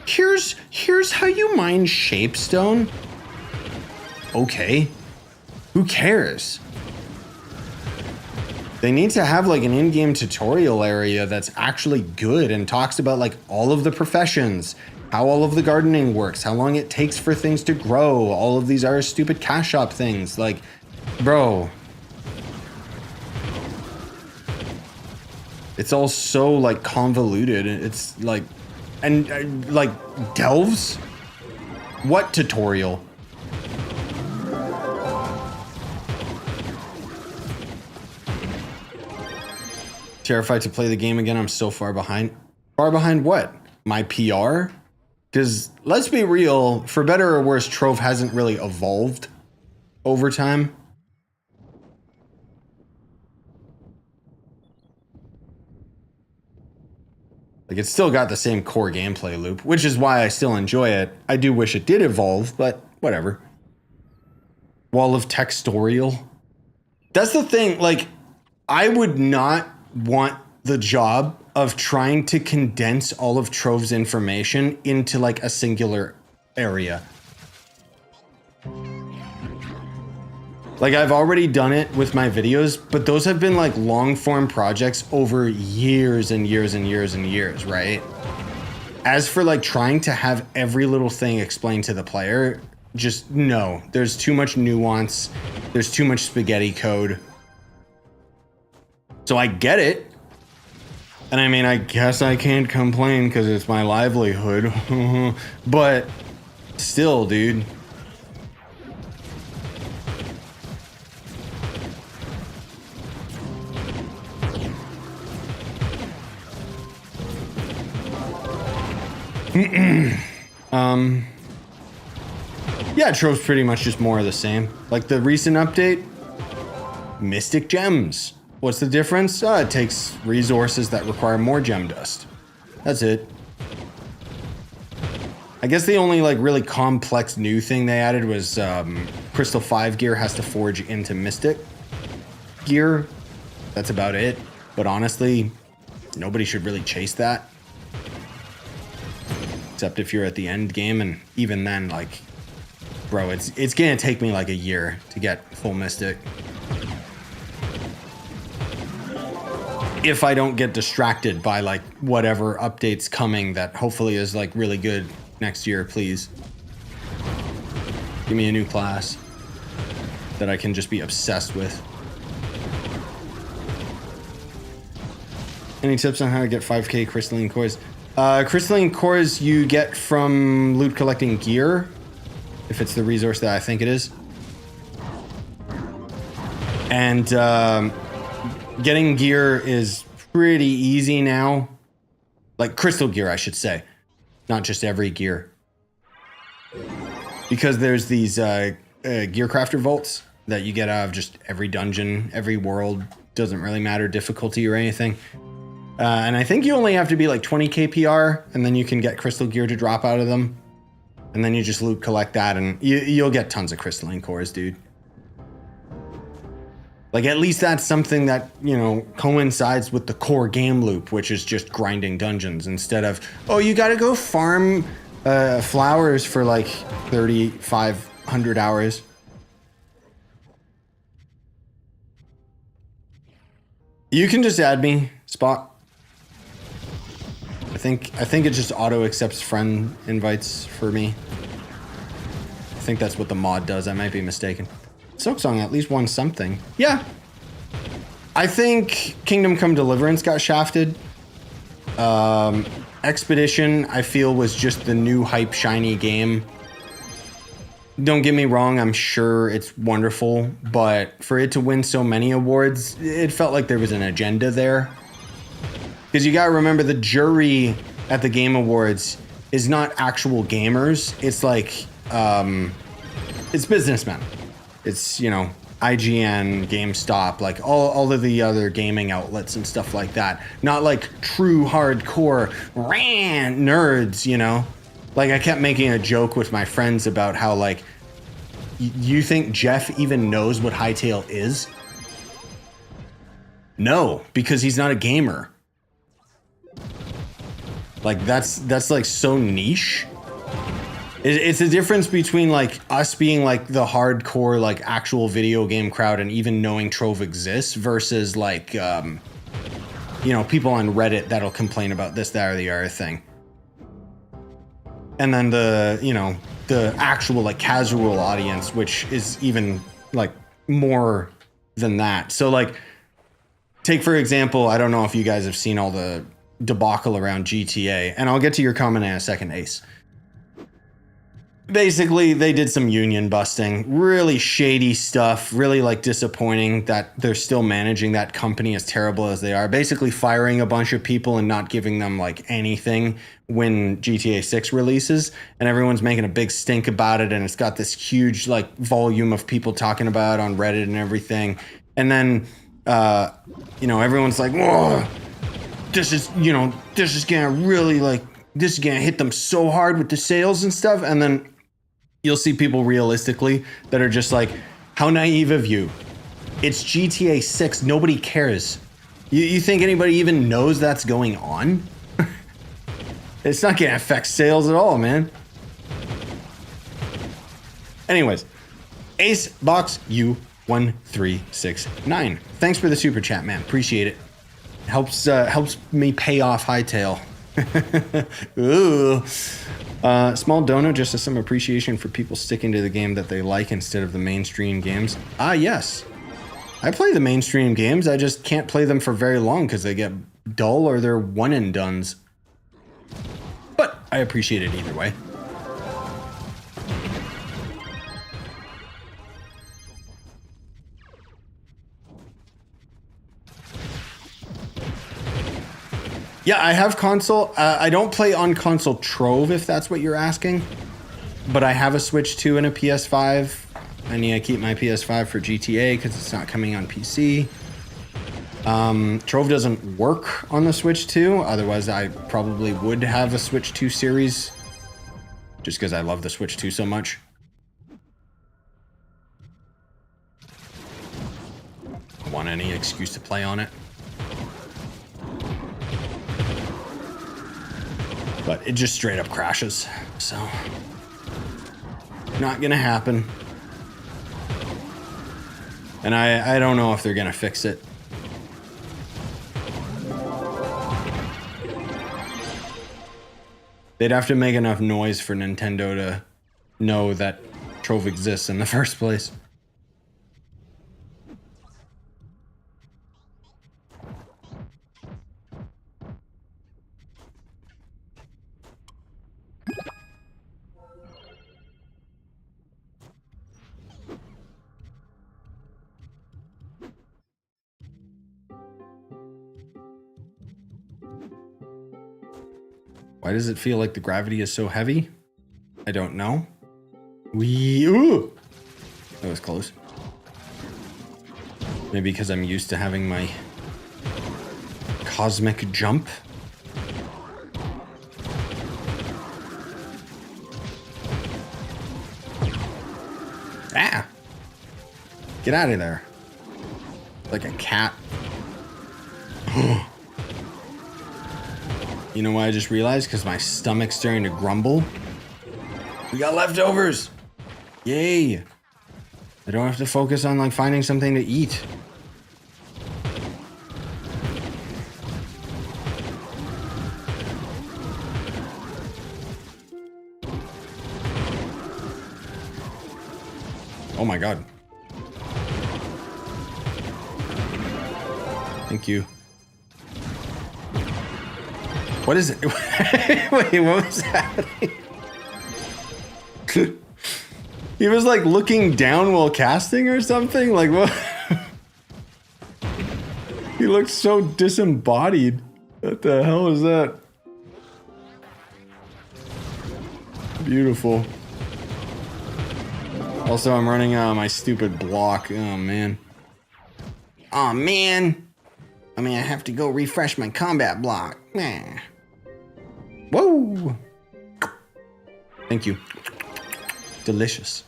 Here's how you mine shapestone. Okay. Who cares? They need to have like an in-game tutorial area that's actually good and talks about like all of the professions, how all of the gardening works, how long it takes for things to grow. All of these are stupid cash shop things. Like, bro. It's all so like convoluted. It's like, and like delves? What tutorial? Terrified to play the game again. I'm so far behind. Far behind what? My PR? Because let's be real, for better or worse, Trove hasn't really evolved over time. Like, it's still got the same core gameplay loop, which is why I still enjoy it. I do wish it did evolve, but whatever. Wall of textorial. That's the thing, like, I would not want the job of trying to condense all of Trove's information into like a singular area. Like, I've already done it with my videos, but those have been like long form projects over years and years and years and years, right? As for like trying to have every little thing explained to the player, just no, there's too much nuance. There's too much spaghetti code. So I get it. And I mean, I guess I can't complain because it's my livelihood. But still, dude. Yeah, Trove's pretty much just more of the same. Like the recent update, Mystic Gems. What's the difference? It takes resources that require more gem dust. That's it. I guess the only like really complex new thing they added was Crystal 5 gear has to forge into Mystic gear. That's about it. But honestly, nobody should really chase that. Except if you're at the end game, and even then, like, bro, it's gonna take me like a year to get full Mystic. If I don't get distracted by like whatever updates coming that hopefully is like really good next year, please. Give me a new class that I can just be obsessed with. Any tips on how to get 5k crystalline cores? Crystalline cores you get from loot collecting gear, if it's the resource that I think it is. And getting gear is pretty easy now. Like crystal gear, I should say. Not just every gear. Because there's these gear crafter vaults that you get out of just every dungeon, every world. Doesn't really matter difficulty or anything. And I think you only have to be like 20 KPR, and then you can get crystal gear to drop out of them. And then you just loot collect that, and you'll get tons of crystalline cores, dude. Like, at least that's something that, you know, coincides with the core game loop, which is just grinding dungeons instead of, oh, you gotta go farm flowers for like 3,500 hours. You can just add me, Spot. I think it just auto accepts friend invites for me. I think that's what the mod does. I might be mistaken. Silksong at least won something. Yeah. I think Kingdom Come Deliverance got shafted. Expedition, I feel, was just the new hype shiny game. Don't get me wrong, I'm sure it's wonderful, but for it to win so many awards, it felt like there was an agenda there. Because you gotta remember, the jury at the Game Awards is not actual gamers. It's like, it's businessmen. It's, you know, IGN, GameStop, like all of the other gaming outlets and stuff like that. Not like true hardcore nerds, you know? Like, I kept making a joke with my friends about how, like, you think Jeff even knows what Hytale is? No, because he's not a gamer. Like, that's like so niche. It's the difference between like us being like the hardcore like actual video game crowd and even knowing Trove exists versus like you know, people on Reddit that'll complain about this, that, or the other thing. And then the, you know, the actual like casual audience, which is even like more than that. So like, take for example, I don't know if you guys have seen all the debacle around GTA, and I'll get to your comment in a second, Ace. Basically, they did some union busting, really shady stuff, really like disappointing that they're still managing that company as terrible as they are. Basically firing a bunch of people and not giving them like anything when GTA 6 releases, and everyone's making a big stink about it, and it's got this huge like volume of people talking about it on Reddit and everything. And then you know, everyone's like, whoa, this is gonna really like, this is gonna hit them so hard with the sales and stuff. And then you'll see people realistically that are just like, how naive of you. It's GTA 6. Nobody cares. You think anybody even knows that's going on? It's not going to affect sales at all, man. Anyways, Ace Box U1369. Thanks for the super chat, man. Appreciate it. Helps me pay off Hytale. Ooh. Small dono just as some appreciation for people sticking to the game that they like instead of the mainstream games. Ah, yes. I play the mainstream games. I just can't play them for very long because they get dull or they're one and dones. But I appreciate it either way. Yeah, I have console. I don't play on console Trove, if that's what you're asking. But I have a Switch 2 and a PS5. I need to keep my PS5 for GTA because it's not coming on PC. Trove doesn't work on the Switch 2. Otherwise, I probably would have a Switch 2 series. Just because I love the Switch 2 so much. I want any excuse to play on it. But it just straight up crashes. So, not gonna happen. And I don't know if they're gonna fix it. They'd have to make enough noise for Nintendo to know that Trove exists in the first place. Why does it feel like the gravity is so heavy? I don't know. Ooh! That was close. Maybe because I'm used to having my cosmic jump. Ah! Get out of there. Like a cat. You know why I just realized? Because my stomach's starting to grumble. We got leftovers! Yay! I don't have to focus on like finding something to eat. Oh my god. Thank you. What is it? Wait, what was happening? He was like looking down while casting or something? Like what? He looked so disembodied. What the hell is that? Beautiful. Also, I'm running out of my stupid block. Oh, man. Oh, man. I mean, I have to go refresh my combat block. Nah. Whoa. Thank you. Delicious.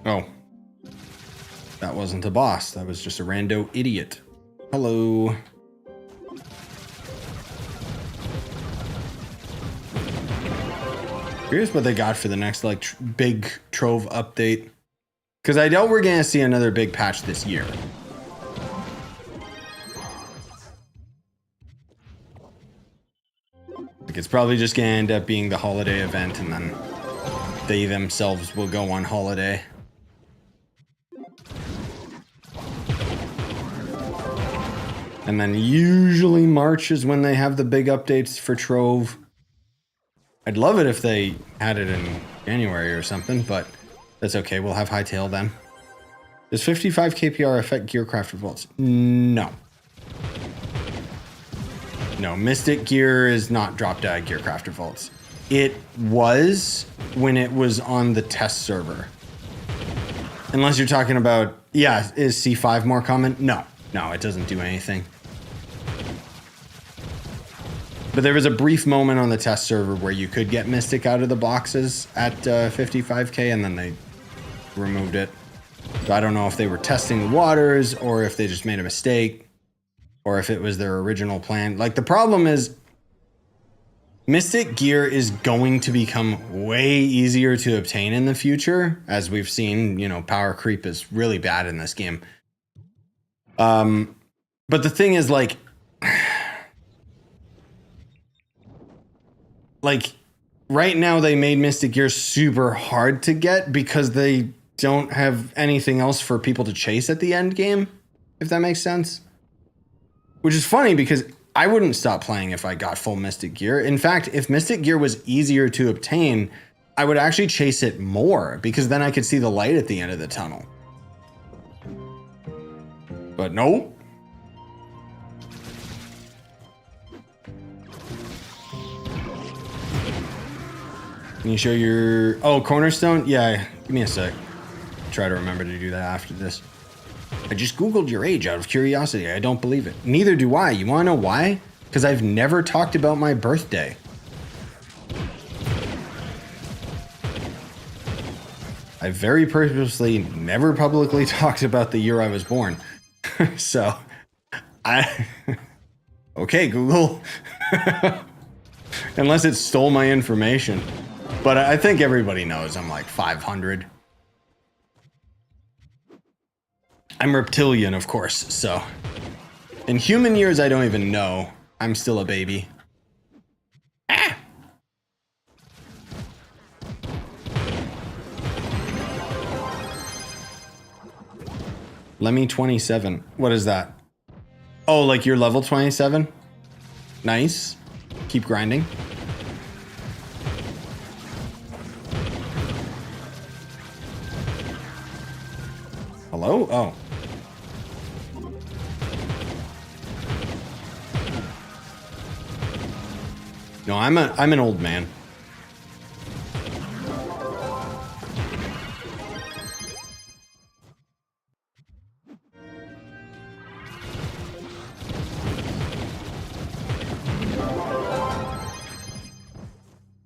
Oh. That wasn't a boss. That was just a rando idiot. Hello. Curious what they got for the next like big Trove update. Because I doubt we're going to see another big patch this year. Like it's probably just going to end up being the holiday event and then they themselves will go on holiday. And then usually March is when they have the big updates for Trove. I'd love it if they had it in January or something, but that's okay. We'll have Hytale then. Does 55 KPR affect Gearcraft revolts? No. No, Mystic Gear is not dropped out of Gearcraft revolts. It was when it was on the test server. Unless you're talking about, yeah, is C5 more common? No. No, it doesn't do anything. But there was a brief moment on the test server where you could get Mystic out of the boxes at 55k and then they removed it. So I don't know if they were testing the waters or if they just made a mistake or if it was their original plan. Like the problem is Mystic Gear is going to become way easier to obtain in the future. As we've seen, you know, power creep is really bad in this game. But the thing is like right now they made Mystic Gear super hard to get because they don't have anything else for people to chase at the end game, if that makes sense. Which is funny because I wouldn't stop playing if I got full Mystic Gear. In fact, if Mystic Gear was easier to obtain, I would actually chase it more because then I could see the light at the end of the tunnel. But nope. Can you show your... Oh, Cornerstone? Yeah, give me a sec. Try to remember to do that after this. I just Googled your age out of curiosity. I don't believe it. Neither do I. You want to know why? Because I've never talked about my birthday. I very purposely never publicly talked about the year I was born. So, okay, Google. Unless it stole my information. But I think everybody knows I'm like 500. I'm reptilian, of course, so. In human years, I don't even know. I'm still a baby. Ah! Lemmy 27. What is that? Oh, like you're level 27? Nice. Keep grinding. Hello? Oh. No, I'm an old man.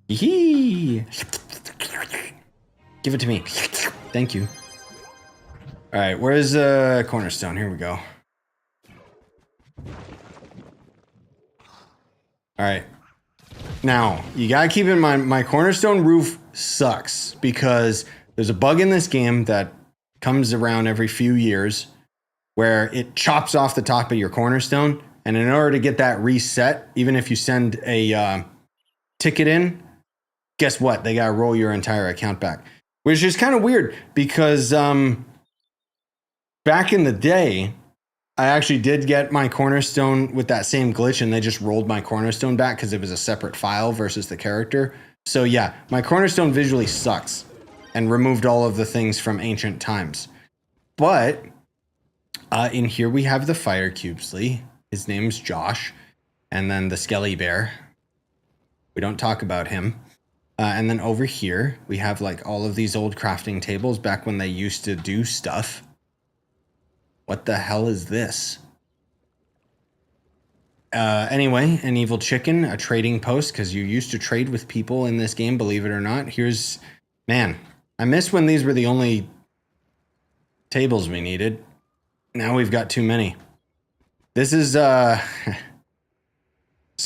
Yee! Give it to me. Thank you. All right, where's Cornerstone? Here we go. All right. Now, you gotta keep in mind, my Cornerstone roof sucks because there's a bug in this game that comes around every few years where it chops off the top of your Cornerstone, and in order to get that reset, even if you send a ticket in, guess what? They gotta roll your entire account back, which is kind of weird because back in the day, I actually did get my Cornerstone with that same glitch, and they just rolled my Cornerstone back because it was a separate file versus the character. So yeah, my Cornerstone visually sucks and removed all of the things from ancient times. But in here we have the Fire Cubesley. His name's Josh. And then the Skelly Bear. We don't talk about him. And then over here, we have like all of these old crafting tables back when they used to do stuff. What the hell is this? Anyway, an evil chicken, a trading post, because you used to trade with people in this game, believe it or not. Here's, man, I miss when these were the only tables we needed. Now we've got too many. This is, so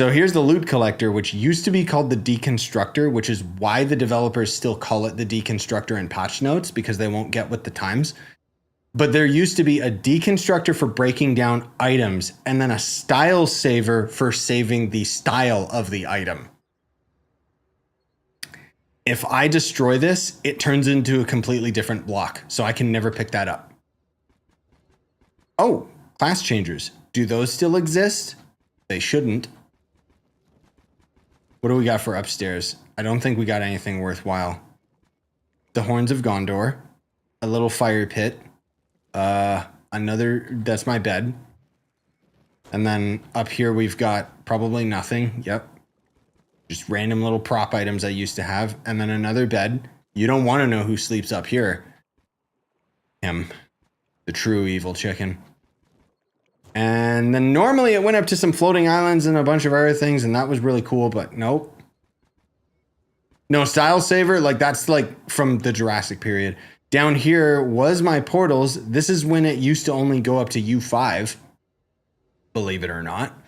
here's the loot collector, which used to be called the deconstructor, which is why the developers still call it the deconstructor in patch notes, because they won't get with the times. But there used to be a deconstructor for breaking down items and then a style saver for saving the style of the item. If I destroy this, it turns into a completely different block, so I can never pick that up. Oh, class changers. Do those still exist? They shouldn't. What do we got for upstairs? I don't think we got anything worthwhile. The Horns of Gondor. A little fire pit. Another, that's my bed. And then up here we've got probably nothing. Yep. Just random little prop items I used to have. And then another bed. You don't want to know who sleeps up here. Him. The true evil chicken. And then normally it went up to some floating islands and a bunch of other things, and that was really cool, but nope. No, style saver, like that's like from the Jurassic period. Down here was my portals. This is when it used to only go up to U5, believe it or not.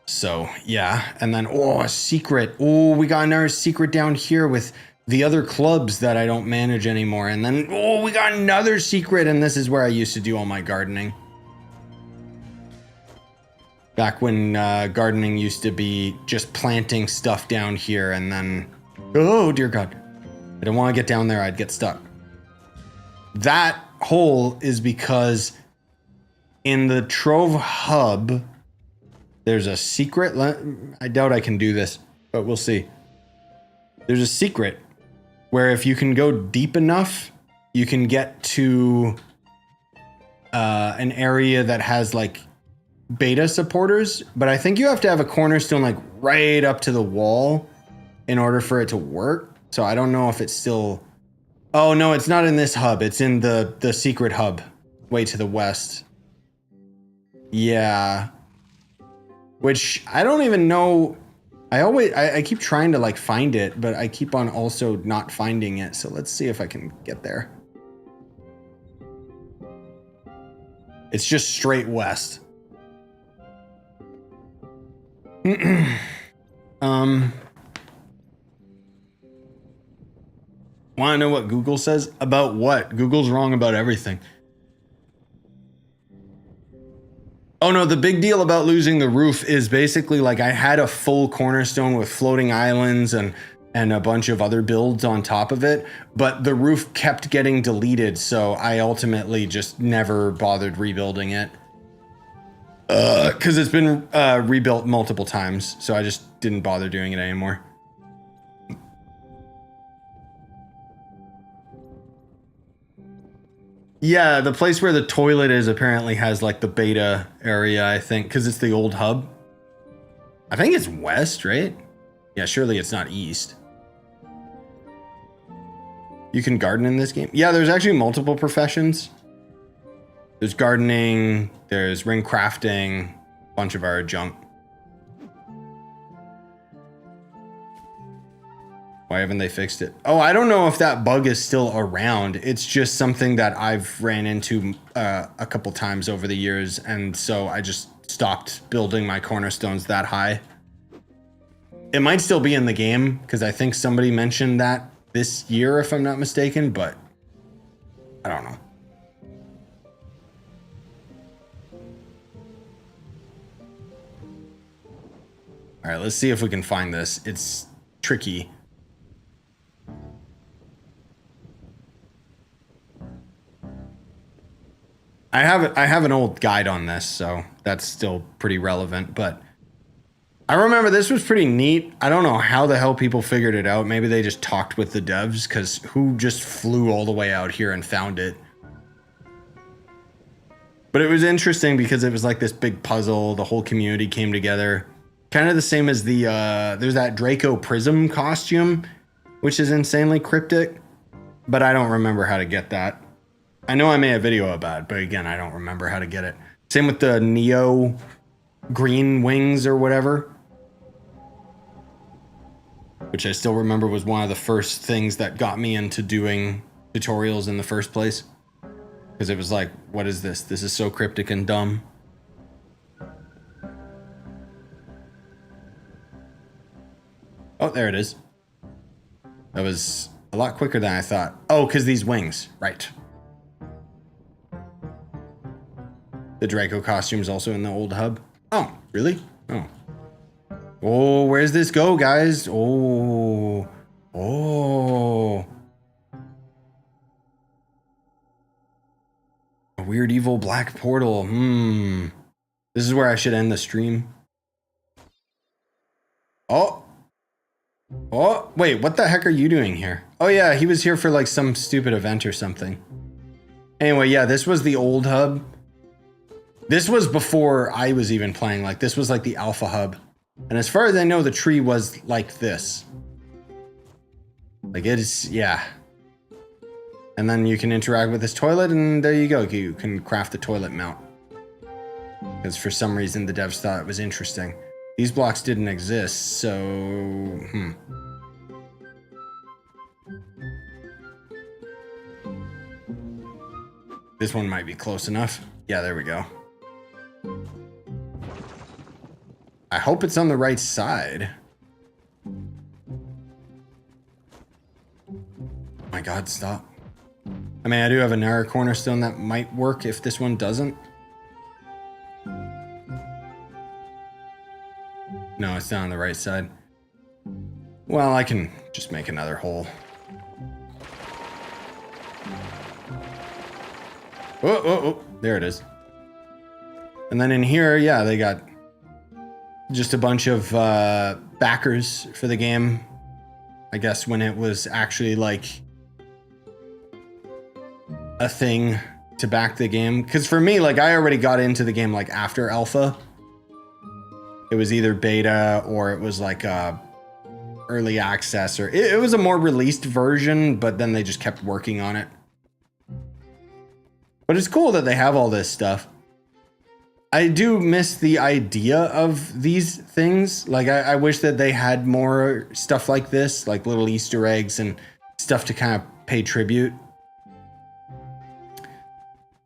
So yeah, and then, oh, a secret. Oh, we got another secret down here with the other clubs that I don't manage anymore. And then, oh, we got another secret, and this is where I used to do all my gardening. Back when gardening used to be just planting stuff down here, and then, oh dear God, I don't want to get down there, I'd get stuck. That hole is because in the Trove hub, There's a secret. I doubt I can do this, but we'll see. There's a secret where if you can go deep enough, you can get to an area that has like beta supporters, but I think you have to have a cornerstone like right up to the wall in order for it to work. So I don't know if it's still... Oh no, it's not in this hub. It's in the secret hub way to the west. Yeah. Which I don't even know. I keep trying to like find it, but I keep on also not finding it. So let's see if I can get there. It's just straight west. Want to know what Google says? About what? Google's wrong about everything. Oh no, the big deal about losing the roof is basically like I had a full cornerstone with floating islands and a bunch of other builds on top of it, but the roof kept getting deleted, so I ultimately just never bothered rebuilding it. Because it's been rebuilt multiple times, so I just didn't bother doing it anymore. Yeah, the place where the toilet is apparently has like the beta area, I think, because it's the old hub. I think it's west, right? Yeah, surely it's not east. You can garden in this game? Yeah, there's actually multiple professions. There's gardening, there's ring crafting, a bunch of our junk. Why haven't they fixed it? Oh, I don't know if that bug is still around. It's just something that I've ran into a couple times over the years, and so I just stopped building my cornerstones that high. It might still be in the game, because I think somebody mentioned that this year, if I'm not mistaken, but I don't know. All right, let's see if we can find this. It's tricky. I have an old guide on this, so that's still pretty relevant, but I remember this was pretty neat. I don't know how the hell people figured it out. Maybe they just talked with the devs, because who just flew all the way out here and found it? But it was interesting because it was like this big puzzle. The whole community came together. Kind of the same as the, there's that Draco Prism costume, which is insanely cryptic, but I don't remember how to get that. I know I made a video about it, but again, I don't remember how to get it. Same with the Neo green wings or whatever, which I still remember was one of the first things that got me into doing tutorials in the first place. Because it was like, what is this? This is so cryptic and dumb. Oh, there it is. That was a lot quicker than I thought. Oh, because these wings. Right. The Draco costume is also in the old hub. Oh, really? Oh. Oh, where's this go, guys? Oh. Oh. A weird evil black portal. This is where I should end the stream. Oh. Oh, wait, what the heck are you doing here? Oh yeah, he was here for like some stupid event or something. Anyway, yeah, this was the old hub. This was before I was even playing. Like, this was like the alpha hub. And as far as I know, the tree was like this. Like, it is, yeah. And then you can interact with this toilet, and there you go. You can craft the toilet mount. Because for some reason, the devs thought it was interesting. These blocks didn't exist, so... This one might be close enough. Yeah, there we go. I hope it's on the right side. Oh my God, stop. I mean, I do have another cornerstone that might work if this one doesn't. No, it's not on the right side. Well, I can just make another hole. Oh, oh, oh, there it is. And then in here, yeah, they got just a bunch of backers for the game. I guess when it was actually like a thing to back the game. Because for me, like I already got into the game like after alpha. It was either beta or it was like early access, or it was a more released version, but then they just kept working on it. But it's cool that they have all this stuff. I do miss the idea of these things. Like I wish that they had more stuff like this, like little Easter eggs and stuff to kind of pay tribute.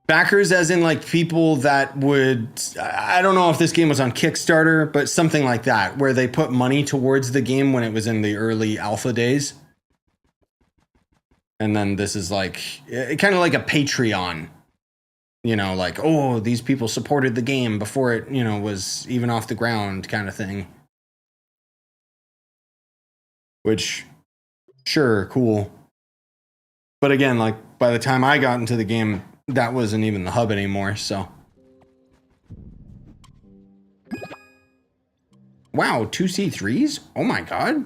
Backers as in like people that would, I don't know if this game was on Kickstarter, but something like that, where they put money towards the game when it was in the early alpha days. And then this is like, kind of like a Patreon, you know, like, oh, these people supported the game before it, you know, was even off the ground kind of thing. Which, sure, cool. But again, like by the time I got into the game, that wasn't even the hub anymore, so. Wow, 2 C3s? Oh my god.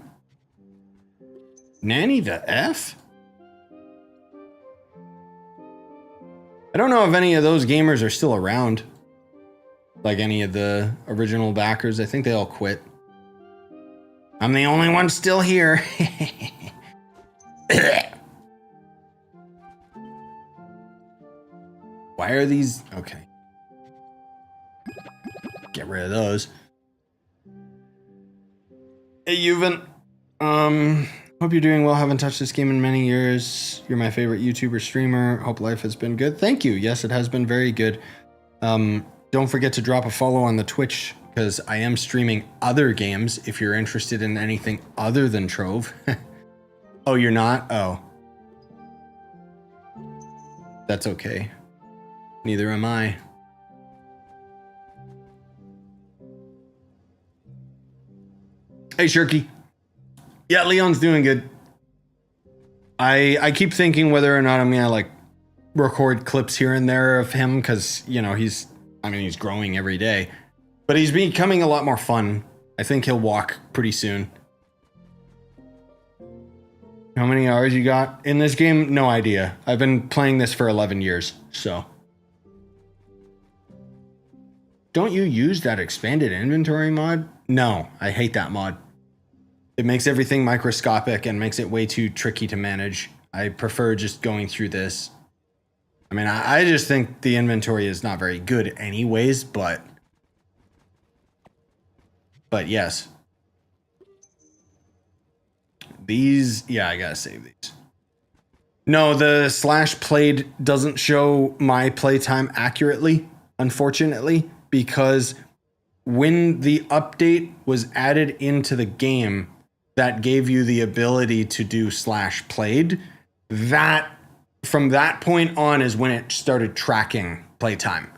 Nanny the F? I don't know if any of those gamers are still around. Like any of the original backers. I think they all quit. I'm the only one still here. Why are these? Okay. Get rid of those. Hey, Yuvan. Hope you're doing well. Haven't touched this game in many years. You're my favorite YouTuber streamer. Hope life has been good. Thank you. Yes, it has been very good. Don't forget to drop a follow on the Twitch, because I am streaming other games if you're interested in anything other than Trove. Oh, you're not? Oh. That's okay. Neither am I. Hey, Shirky. Yeah, Leon's doing good. I keep thinking whether or not I'm gonna like record clips here and there of him, because you know he's growing every day, but he's becoming a lot more fun. I think he'll walk pretty soon. How many hours you got in this game? No idea. I've been playing this for 11 years, so. Don't you use that expanded inventory mod? No, I hate that mod. It makes everything microscopic and makes it way too tricky to manage. I prefer just going through this. I mean, I just think the inventory is not very good anyways, but yes. These, yeah, I gotta save these. No, the /played doesn't show my playtime accurately, unfortunately, because when the update was added into the game that gave you the ability to do /played, that from that point on is when it started tracking playtime.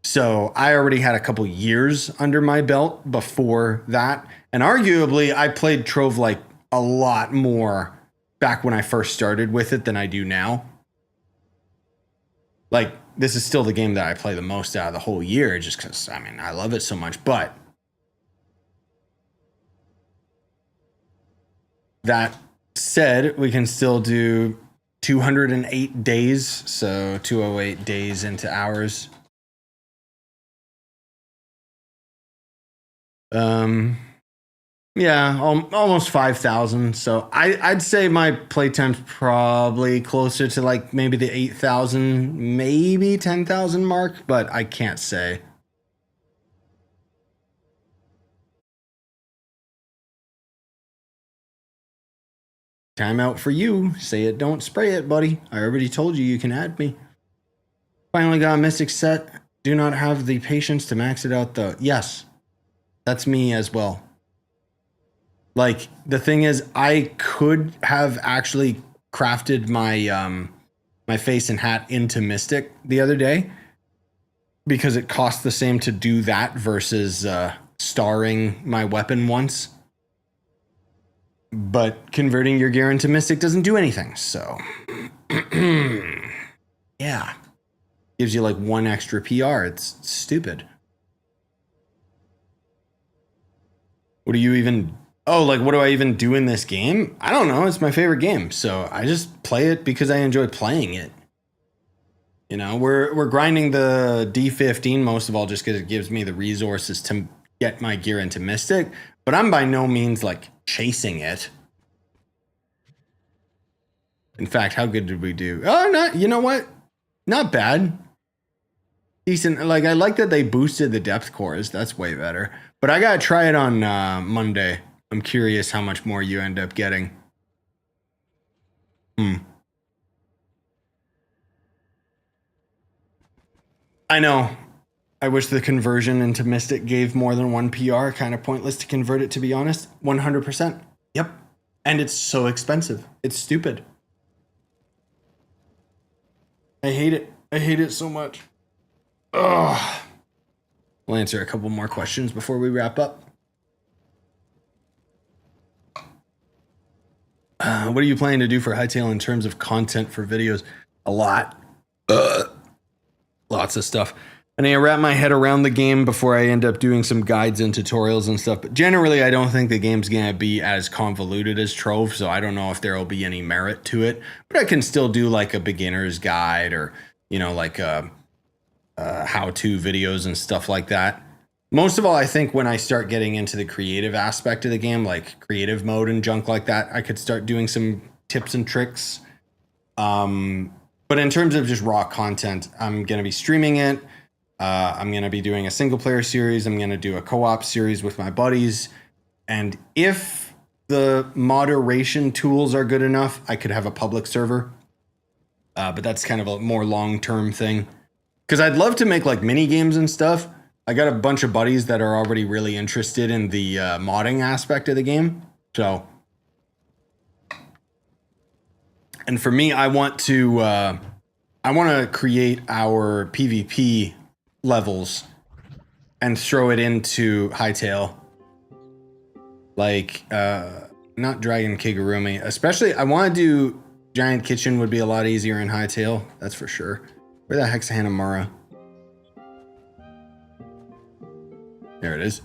So I already had a couple years under my belt before that, and arguably I played Trove like a lot more back when I first started with it than I do now. Like, this is still the game that I play the most out of the whole year, just because, I mean, I love it so much. But that said, we can still do 208 days, so 208 days into hours. Yeah, almost 5,000. So I'd say my playtime's probably closer to like maybe the 8,000, maybe 10,000 mark, but I can't say. Time out for you. Say it, don't spray it, buddy. I already told you you can add me. Finally got a Mystic set. Do not have the patience to max it out though. Yes, that's me as well. Like, the thing is, I could have actually crafted my my face and hat into Mystic the other day, because it costs the same to do that versus starring my weapon once. But converting your gear into Mystic doesn't do anything, so yeah. Gives you like 1 extra PR. It's stupid. What do you even... Oh, like, what do I even do in this game? I don't know. It's my favorite game. So I just play it because I enjoy playing it. You know, we're grinding the D15 most of all just because it gives me the resources to get my gear into Mystic. But I'm by no means, like, chasing it. In fact, how good did we do? Oh, not... You know what? Not bad. Decent. Like, I like that they boosted the depth cores. That's way better. But I gotta try it on Monday. I'm curious how much more you end up getting. I know. I wish the conversion into Mystic gave more than one PR. Kind of pointless to convert it, to be honest. 100%. Yep. And it's so expensive. It's stupid. I hate it. I hate it so much. Ugh. We'll answer a couple more questions before we wrap up. What are you planning to do for Hytale in terms of content for videos? A lot. Lots of stuff. I need to wrap my head around the game before I end up doing some guides and tutorials and stuff. But generally, I don't think the game's going to be as convoluted as Trove, so I don't know if there will be any merit to it. But I can still do like a beginner's guide or, you know, like how-to videos and stuff like that. Most of all, I think when I start getting into the creative aspect of the game, like creative mode and junk like that, I could start doing some tips and tricks. But in terms of just raw content, I'm going to be streaming it. I'm going to be doing a single player series. I'm going to do a co-op series with my buddies. And if the moderation tools are good enough, I could have a public server. But that's kind of a more long-term thing. Because I'd love to make like mini games and stuff. I got a bunch of buddies that are already really interested in the modding aspect of the game. So, and for me, I want to create our PvP levels and throw it into Hytale. Like, not Dragon Kigurumi. Especially, I want to do Giant Kitchen would be a lot easier in Hytale. That's for sure. Where the heck's Hanamura? There it is.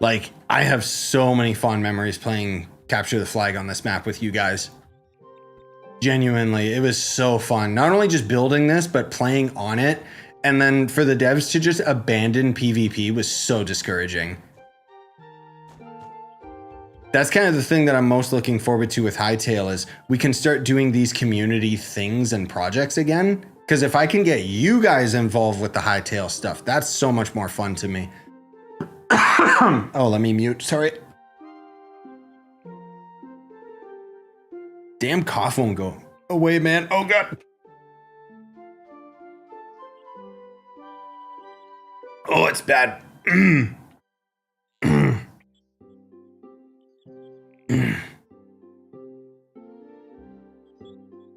Like, I have so many fond memories playing Capture the Flag on this map with you guys. Genuinely, it was so fun. Not only just building this, but playing on it. And then for the devs to just abandon PvP was so discouraging. That's kind of the thing that I'm most looking forward to with Hytale is we can start doing these community things and projects again. Because if I can get you guys involved with the Hytale stuff, that's so much more fun to me. Oh, let me mute. Sorry. Damn cough won't go away, man. Oh, God. Oh, it's bad.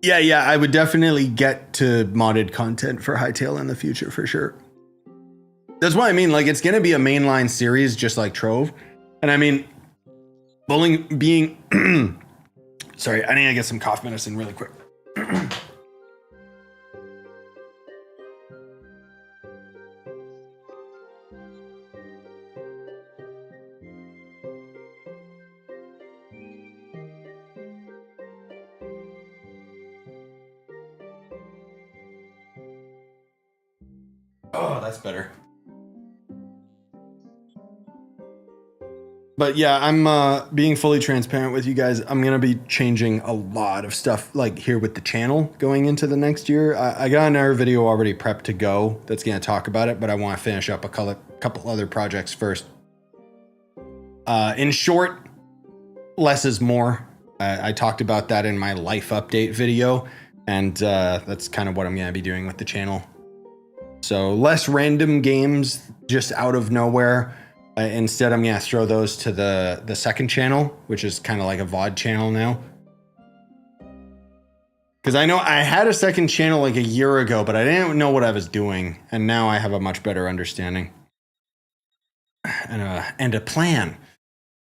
Yeah, I would definitely get to modded content for Hytale in the future for sure. That's what I mean. Like, it's going to be a mainline series just like Trove. And I mean, bowling being... Sorry, I need to get some cough medicine really quick. Oh, that's better. But yeah, I'm being fully transparent with you guys. I'm going to be changing a lot of stuff like here with the channel going into the next year. I got another video already prepped to go that's going to talk about it, but I want to finish up a couple other projects first. In short, less is more. I talked about that in my life update video, and that's kind of what I'm going to be doing with the channel. So less random games just out of nowhere. Instead, I'm going to throw those to the second channel, which is kind of like a VOD channel now. Because I know I had a second channel like a year ago, but I didn't know what I was doing. And now I have a much better understanding. And a plan.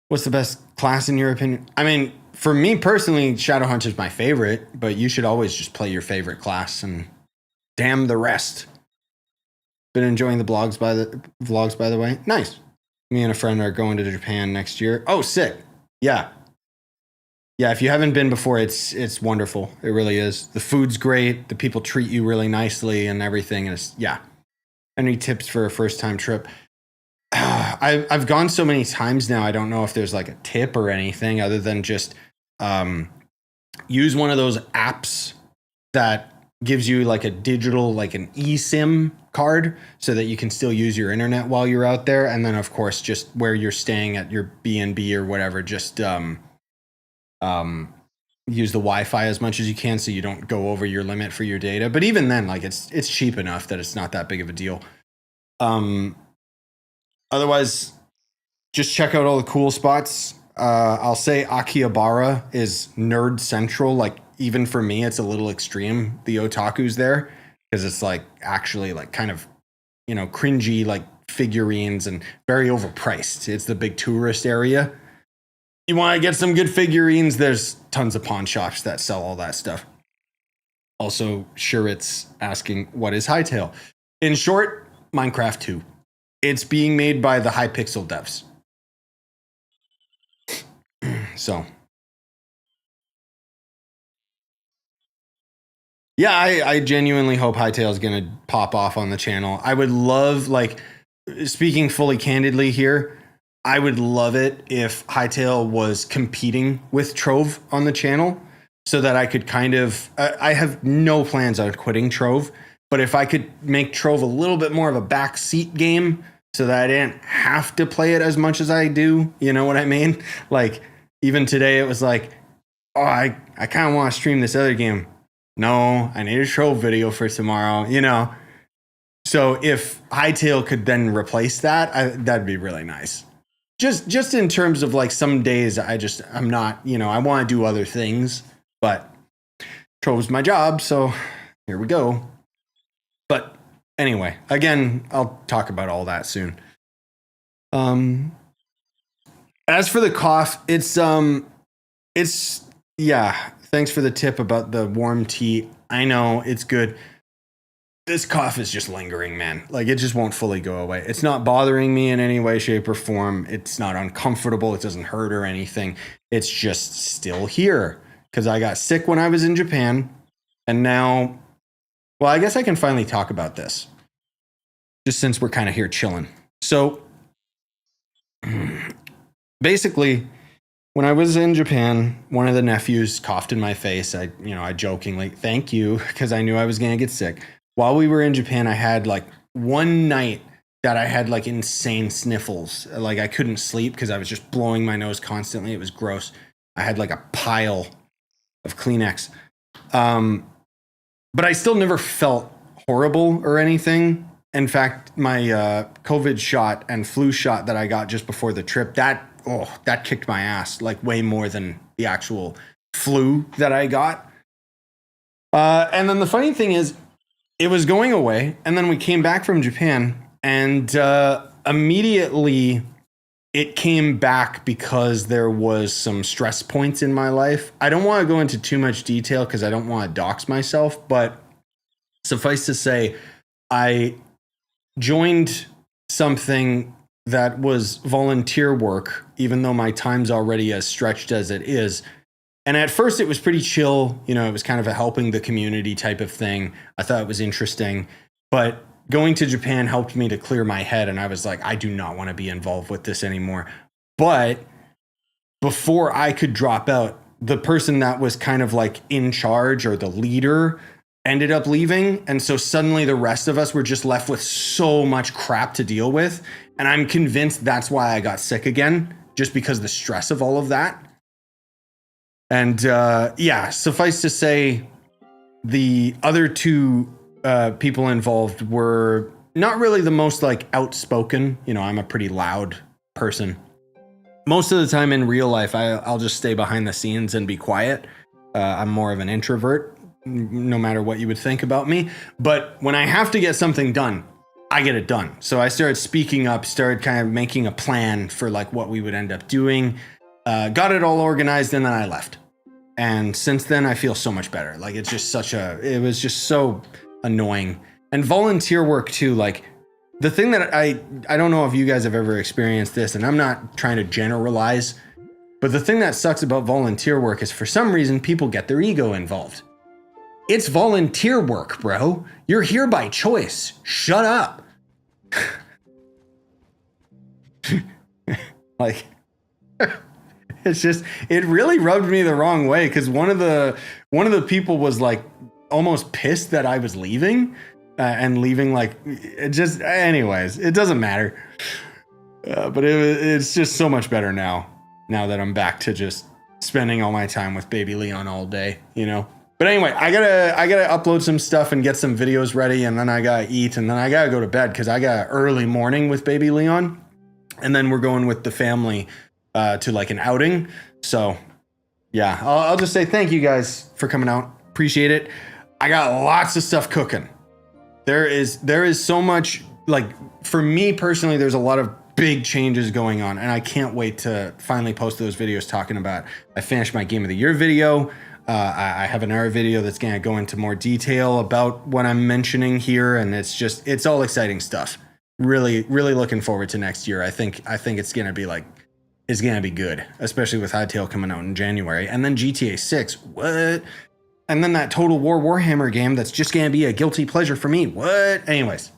What's the best class in your opinion? I mean, for me personally, Shadowhunters is my favorite, but you should always just play your favorite class and damn the rest. Been enjoying the vlogs by the way. Nice. Me and a friend are going to Japan next year. Oh, sick. Yeah. Yeah, if you haven't been before, it's wonderful. It really is. The food's great. The people treat you really nicely and everything. And it's, yeah. Any tips for a first time trip? I've gone so many times now. I don't know if there's like a tip or anything other than just use one of those apps that gives you like a digital, like an eSIM card so that you can still use your internet while you're out there. And then of course, just where you're staying at your B&B or whatever, just use the Wi-Fi as much as you can so you don't go over your limit for your data. But even then, like it's cheap enough that it's not that big of a deal. Otherwise, just check out all the cool spots. I'll say Akihabara is nerd central. Like even for me, it's a little extreme. The otaku's there because it's like actually like kind of, you know, cringy like figurines and very overpriced. It's the big tourist area. You want to get some good figurines, there's tons of pawn shops that sell all that stuff. Also, sure, it's asking, what is Hytale? In short, Minecraft 2. It's being made by the Hypixel devs. So, yeah, I genuinely hope Hytale is going to pop off on the channel. I would love, like, speaking fully candidly here, I would love it if Hytale was competing with Trove on the channel so that I could kind of, I have no plans on quitting Trove, but if I could make Trove a little bit more of a backseat game so that I didn't have to play it as much as I do, you know what I mean? Like, even today it was like, oh, I kind of want to stream this other game. No, I need a Trove video for tomorrow, you know? So if Hytale could then replace that, that'd be really nice. Just in terms of like some days I'm not, you know, I want to do other things, but Trove's my job, so here we go. But anyway, again, I'll talk about all that soon. As for the cough, it's yeah, thanks for the tip about the warm tea. I know it's good. This cough is just lingering, man. Like it just won't fully go away. It's not bothering me in any way, shape, or form. It's not uncomfortable. It doesn't hurt or anything. It's just still here because I got sick when I was in Japan. And now, well, I guess I can finally talk about this just since we're kind of here chilling. So basically, when I was in Japan, one of the nephews coughed in my face. I jokingly, thank you, because I knew I was going to get sick. While we were in Japan, I had like one night that I had like insane sniffles. Like I couldn't sleep because I was just blowing my nose constantly. It was gross. I had like a pile of Kleenex. But I still never felt horrible or anything. In fact, my COVID shot and flu shot that I got just before the trip, that kicked my ass like way more than the actual flu that I got. And then the funny thing is, it was going away, and then we came back from Japan, and immediately it came back because there was some stress points in my life. I don't want to go into too much detail because I don't want to dox myself, but suffice to say, I joined something that was volunteer work, even though my time's already as stretched as it is. And at first it was pretty chill. You know, it was kind of a helping the community type of thing. I thought it was interesting, but going to Japan helped me to clear my head. And I was like, I do not want to be involved with this anymore. But before I could drop out, the person that was kind of like in charge or the leader ended up leaving. And so suddenly the rest of us were just left with so much crap to deal with. And I'm convinced that's why I got sick again, just because the stress of all of that. And yeah, suffice to say, the other two people involved were not really the most like outspoken. You know, I'm a pretty loud person. Most of the time in real life, I'll just stay behind the scenes and be quiet. I'm more of an introvert, no matter what you would think about me. But when I have to get something done, I get it done. So I started speaking up, started kind of making a plan for like what we would end up doing, got it all organized, and then I left. And since then, I feel so much better. Like it was just so annoying. And volunteer work too, like The thing that I don't know if you guys have ever experienced this, and I'm not trying to generalize, but the thing that sucks about volunteer work is for some reason people get their ego involved. It's volunteer work, bro. You're here by choice. Shut up. Like, it's just, it really rubbed me the wrong way because one of the people was like almost pissed that I was leaving and leaving like, it just, anyways, it doesn't matter. But it's just so much better now that I'm back to just spending all my time with baby Leon all day, you know? But anyway, I gotta upload some stuff and get some videos ready, and then I gotta eat, and then I gotta go to bed because I got early morning with baby Leon, and then we're going with the family to like an outing. So yeah, I'll just say thank you guys for coming out. Appreciate it. I got lots of stuff cooking. There is so much, like, for me personally, there's a lot of big changes going on, and I can't wait to finally post those videos talking about. I finished my Game of the Year video. I have another video that's going to go into more detail about what I'm mentioning here, and it's all exciting stuff. Really, really looking forward to next year. I think it's going to be good, especially with Hytale coming out in January, and then GTA 6. What? And then that Total War Warhammer game that's just going to be a guilty pleasure for me. What? Anyways,